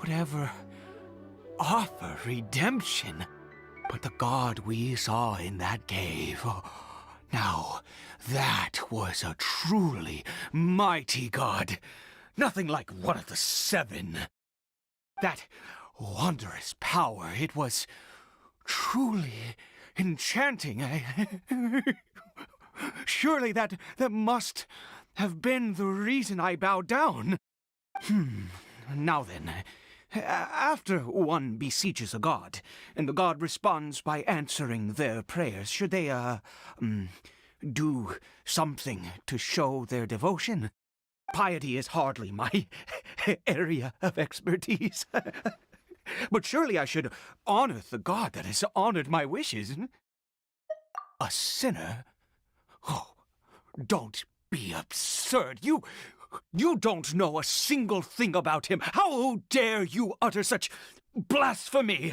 would ever offer redemption. But the god we saw in that cave, now that was a truly mighty god. Nothing like one of the seven. That wondrous power, it was truly enchanting. Surely that must have been the reason I bowed down. Now then, after one beseeches a god, and the god responds by answering their prayers, should they, do something to show their devotion? Piety is hardly my area of expertise. But surely I should honor the god that has honored my wishes. A sinner? Oh, don't be absurd. You don't know a single thing about him. How dare you utter such blasphemy?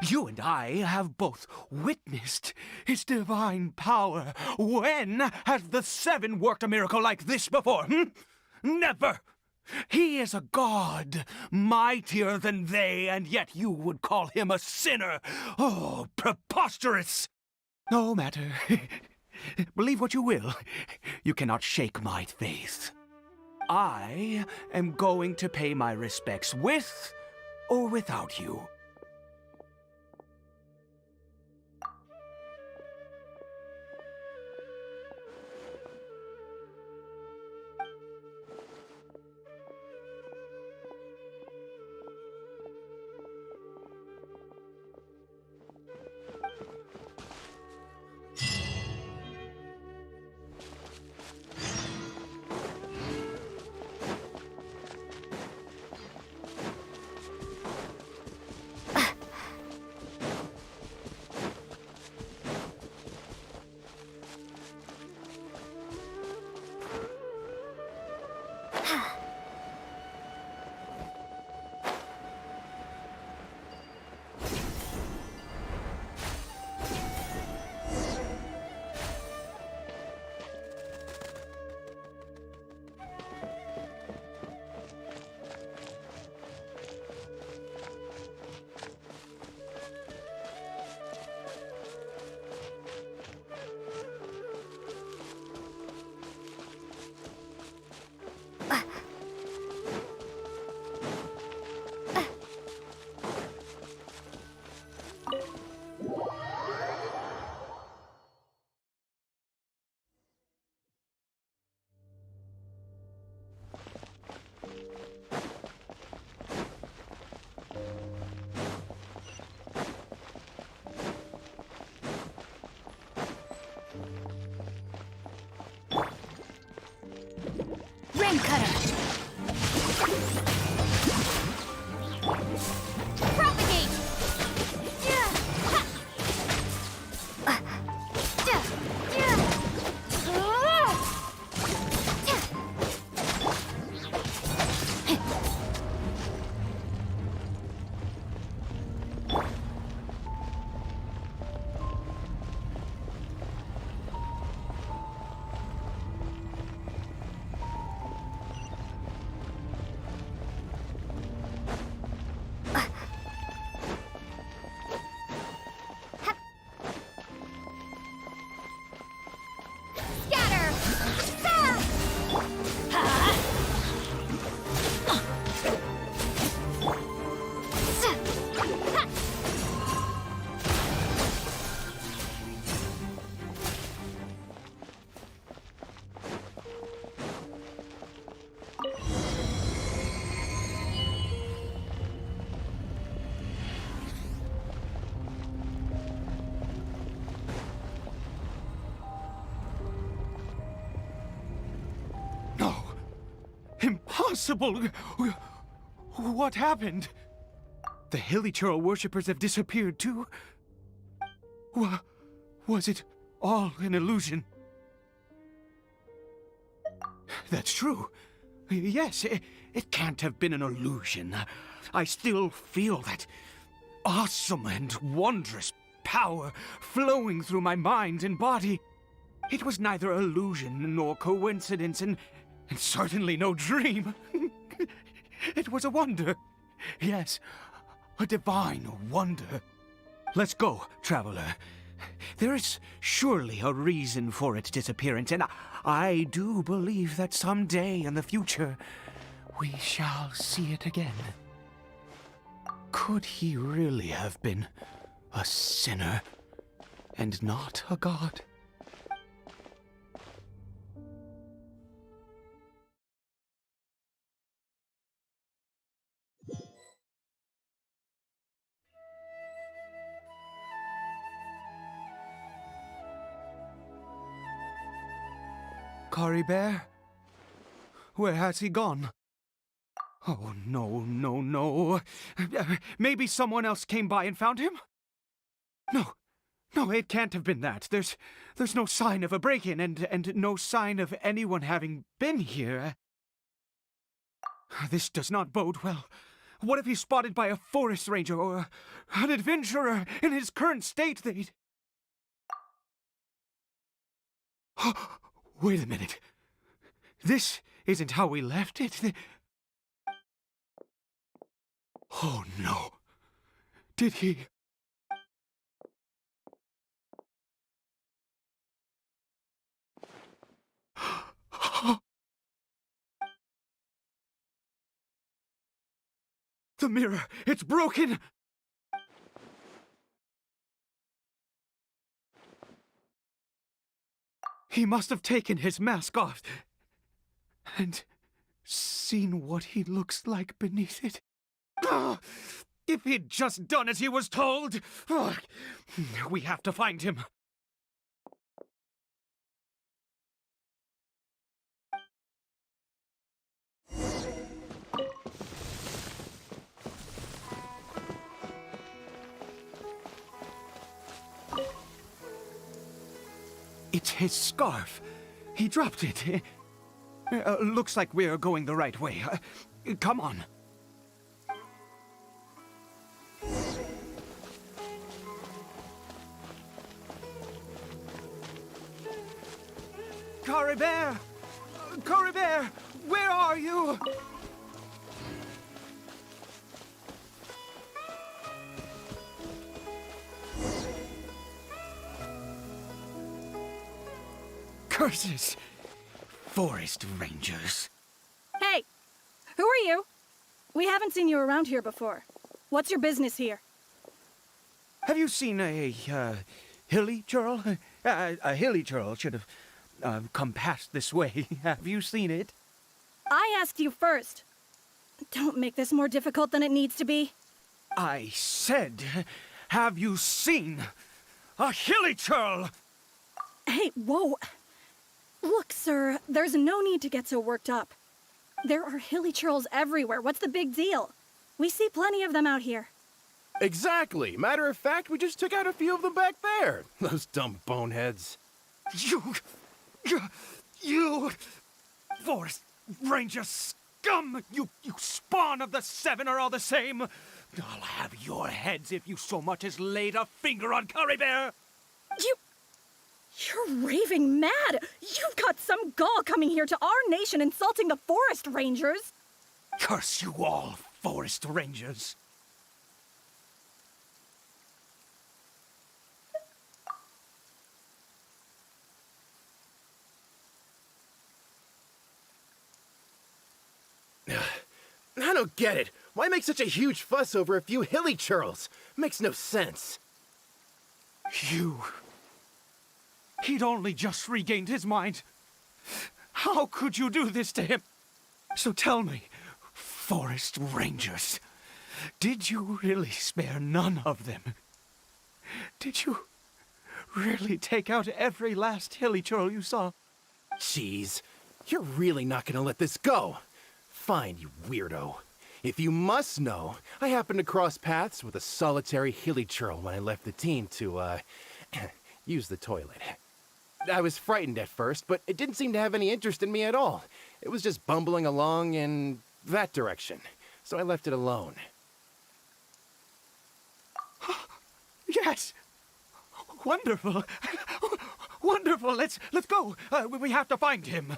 You and I have both witnessed his divine power. When has the seven worked a miracle like this before? Never! He is a god, mightier than they, and yet you would call him a sinner. Oh, preposterous! No matter. Believe what you will. You cannot shake my faith. I am going to pay my respects with or without you. Impossible! What happened? The Hilichurl worshippers have disappeared too? Was it all an illusion? That's true. Yes, It can't have been an illusion. I still feel that awesome and wondrous power flowing through my mind and body. It was neither illusion nor coincidence, and certainly no dream. It was a wonder. Yes, a divine wonder. Let's go, traveler. There is surely a reason for its disappearance, and I do believe that someday in the future, we shall see it again. Could he really have been a sinner and not a god? Caribert? Where has he gone? Oh, no, no, no. Maybe someone else came by and found him? No, it can't have been that. There's no sign of a break-in and no sign of anyone having been here. This does not bode well. What if he's spotted by a forest ranger or an adventurer in his current state? They'd... Wait a minute. This isn't how we left it. Oh, no. Did he... The mirror! It's broken! He must have taken his mask off and seen what he looks like beneath it. If he'd just done as he was told! We have to find him. It's his scarf. He dropped it. Looks like we're going the right way. Come on. Caribert! Caribert! Where are you? Curses! Forest rangers. Hey! Who are you? We haven't seen you around here before. What's your business here? Have you seen a hilly churl? A hilly churl should have come past this way. Have you seen it? I asked you first. Don't make this more difficult than it needs to be. I said, have you seen a hilly churl? Hey, whoa. Look, sir, there's no need to get so worked up. There are hilly churls everywhere. What's the big deal? We see plenty of them out here. Exactly. Matter of fact, we just took out a few of them back there. Those dumb boneheads. You forest ranger scum! You spawn of the Seven are all the same. I'll have your heads if you so much as laid a finger on Caribert. You're raving mad! You've got some gall coming here to our nation insulting the forest rangers! Curse you all, forest rangers! I don't get it. Why make such a huge fuss over a few hilly churls? Makes no sense. He'd only just regained his mind. How could you do this to him? So tell me, forest rangers, did you really spare none of them? Did you really take out every last hilly churl you saw? Jeez, you're really not gonna let this go. Fine, you weirdo. If you must know, I happened to cross paths with a solitary hilly churl when I left the team to, use the toilet. I was frightened at first, but it didn't seem to have any interest in me at all. It was just bumbling along and that direction, so I left it alone. Yes! Wonderful! Wonderful! Let's go! We have to find him!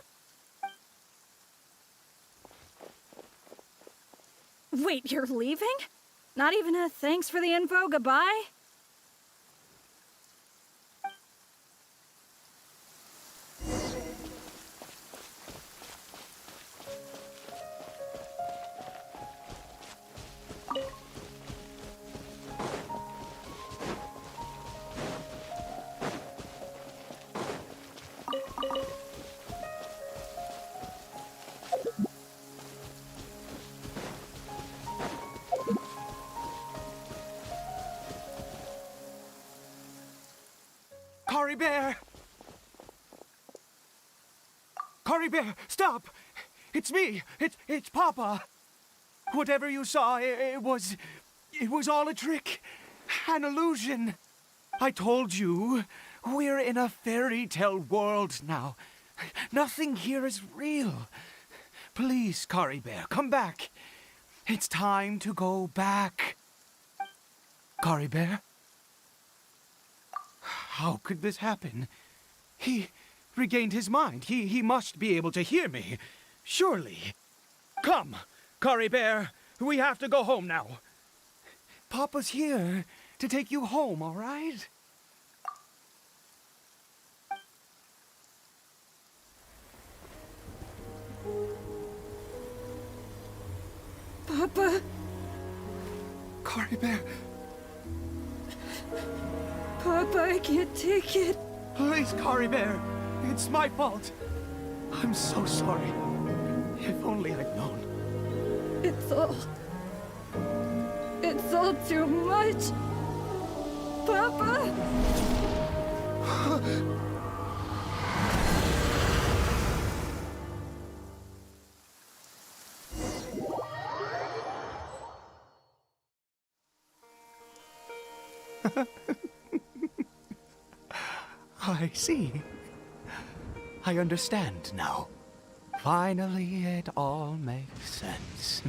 Wait, you're leaving? Not even a thanks for the info, goodbye? Caribert! Caribert, stop! It's me! It's Papa! Whatever you saw, it was all a trick. An illusion. I told you, we're in a fairy tale world now. Nothing here is real. Please, Caribert, come back. It's time to go back. Caribert? How could this happen? He regained his mind. He must be able to hear me. Surely. Come, Caribert. We have to go home now. Papa's here to take you home, all right? Papa? Caribert, Papa, I can't take it. please, Caribert. It's my fault. I'm so sorry. If only I'd known. It's all too much. Papa? I see. I understand now. Finally, it all makes sense.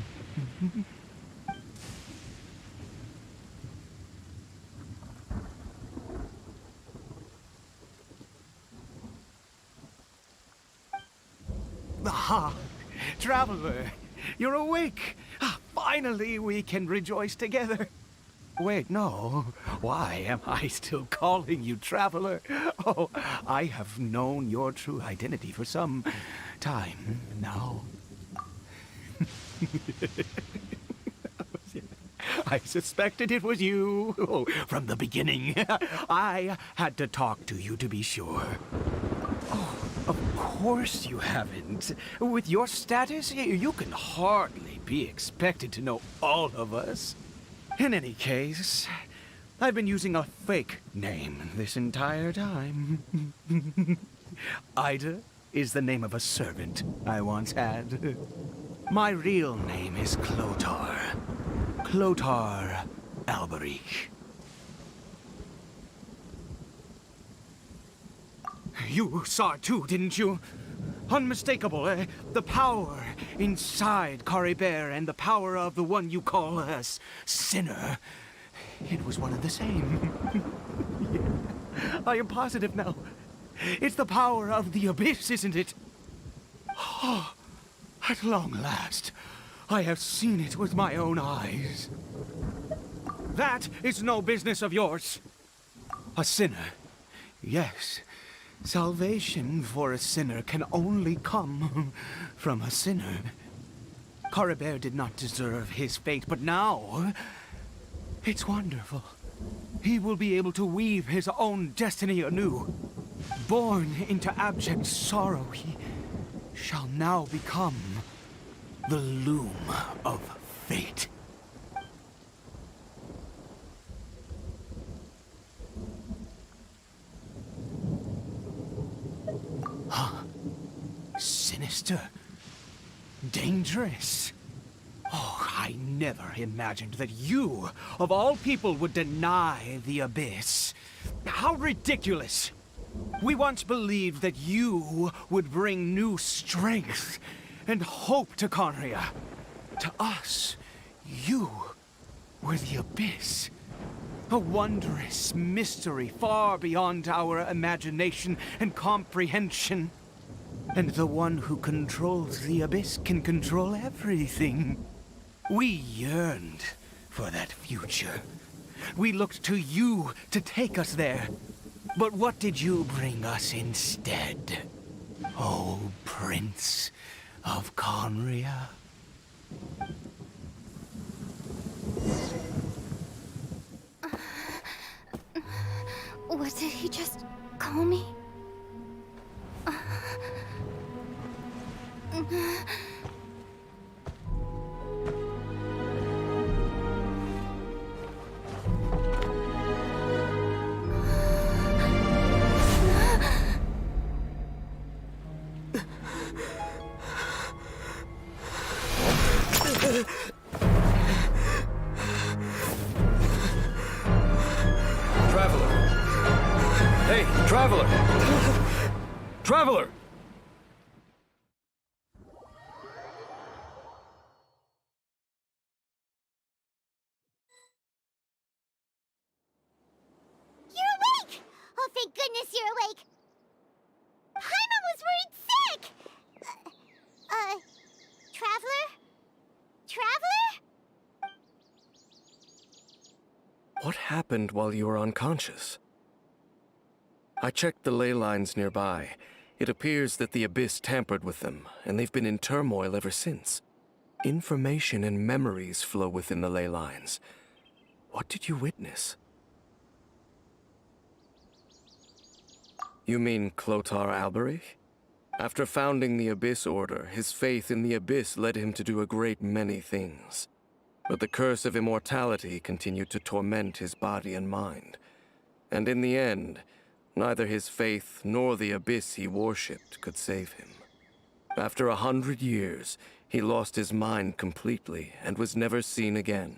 Ah, traveler, you're awake. Finally, we can rejoice together. Wait, no. Why am I still calling you traveler? Oh, I have known your true identity for some time now. I suspected it was you from the beginning. I had to talk to you to be sure. Oh, of course you haven't. With your status, you can hardly be expected to know all of us. In any case, I've been using a fake name this entire time. Ida is the name of a servant I once had. My real name is Clotar. Clotar Alberic. You saw it too, didn't you? Unmistakable, the power inside Caribert and the power of the one you call a sinner. It was one and the same. Yeah. I am positive now. It's the power of the abyss, isn't it? Oh, at long last, I have seen it with my own eyes. That is no business of yours. A sinner, yes. Salvation for a sinner can only come from a sinner. Caribert did not deserve his fate, but now it's wonderful. He will be able to weave his own destiny anew. Born into abject sorrow, he shall now become the loom of fate. Sinister. Dangerous. Oh, I never imagined that you, of all people, would deny the abyss. How ridiculous! We once believed that you would bring new strength and hope to Conria. To us, you were the Abyss. A wondrous mystery far beyond our imagination and comprehension. And the one who controls the Abyss can control everything. We yearned for that future. We looked to you to take us there. But what did you bring us instead? Oh, Prince of Conria. What did he just call me? Traveler! Hey, Traveler! Traveler! You're awake! Oh, thank goodness you're awake! Paimon was worried sick! Traveler? Traveler? What happened while you were unconscious? I checked the ley lines nearby. It appears that the Abyss tampered with them, and they've been in turmoil ever since. Information and memories flow within the ley lines. What did you witness? You mean Clotar Alberich? After founding the Abyss Order, his faith in the Abyss led him to do a great many things. But the curse of immortality continued to torment his body and mind. And in the end, neither his faith nor the Abyss he worshipped could save him. After 100 years, he lost his mind completely and was never seen again.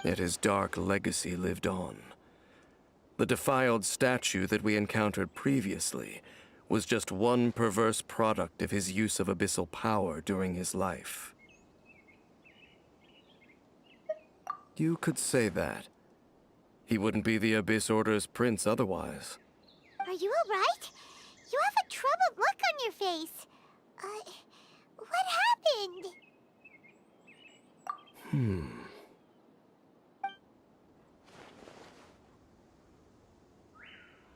Yet his dark legacy lived on. The defiled statue that we encountered previously was just one perverse product of his use of abyssal power during his life. You could say that. He wouldn't be the Abyss Order's prince otherwise. Are you alright? You have a troubled look on your face. What happened?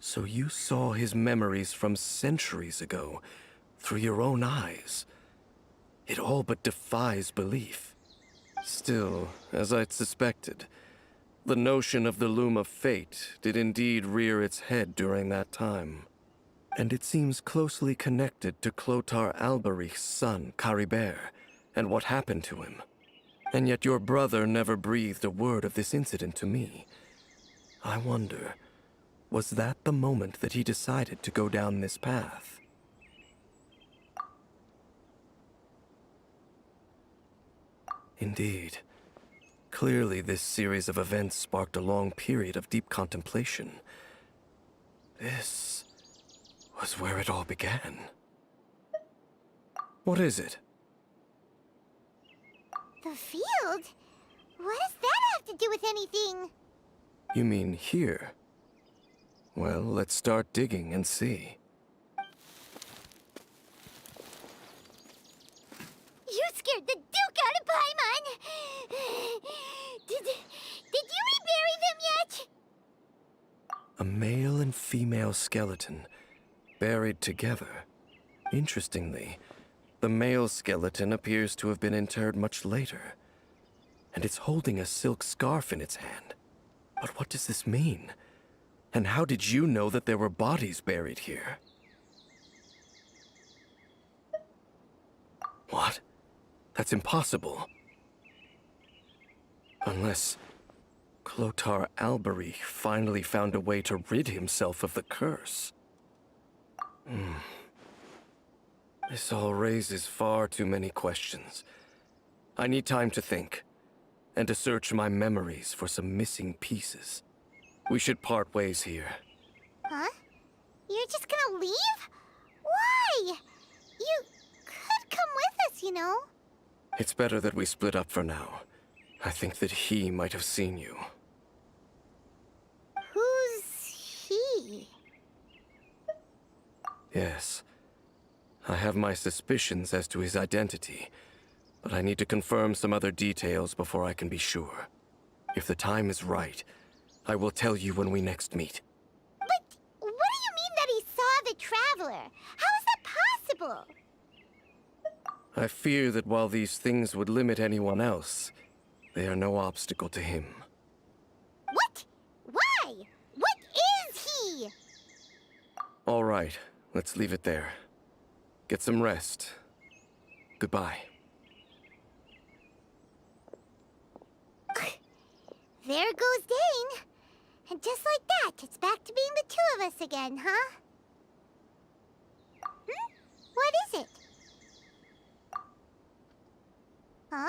So you saw his memories from centuries ago, through your own eyes. It all but defies belief. Still, as I'd suspected, the notion of the Loom of Fate did indeed rear its head during that time. And it seems closely connected to Clotar Alberich's son, Caribert, and what happened to him. And yet your brother never breathed a word of this incident to me. I wonder, was that the moment that he decided to go down this path? Indeed. Clearly, this series of events sparked a long period of deep contemplation. This was where it all began. What is it? The field? What does that have to do with anything? You mean here? Well, let's start digging and see. You scared the Duke out of Paimon! Did you rebury them yet? A male and female skeleton, buried together. Interestingly, the male skeleton appears to have been interred much later, and it's holding a silk scarf in its hand. But what does this mean? And how did you know that there were bodies buried here? What? That's impossible. Unless Clotar Alberich finally found a way to rid himself of the curse. This all raises far too many questions. I need time to think, and to search my memories for some missing pieces. We should part ways here. Huh? You're just gonna leave? Why? You could come with us, you know. It's better that we split up for now. I think that he might have seen you. Who's he? Yes. I have my suspicions as to his identity, but I need to confirm some other details before I can be sure. If the time is right, I will tell you when we next meet. But what do you mean that he saw the Traveler? How is that possible? I fear that while these things would limit anyone else, they are no obstacle to him. What? Why? What is he? All right, let's leave it there. Get some rest. Goodbye. There goes Dane. And just like that, it's back to being the two of us again, huh? What is it? Huh?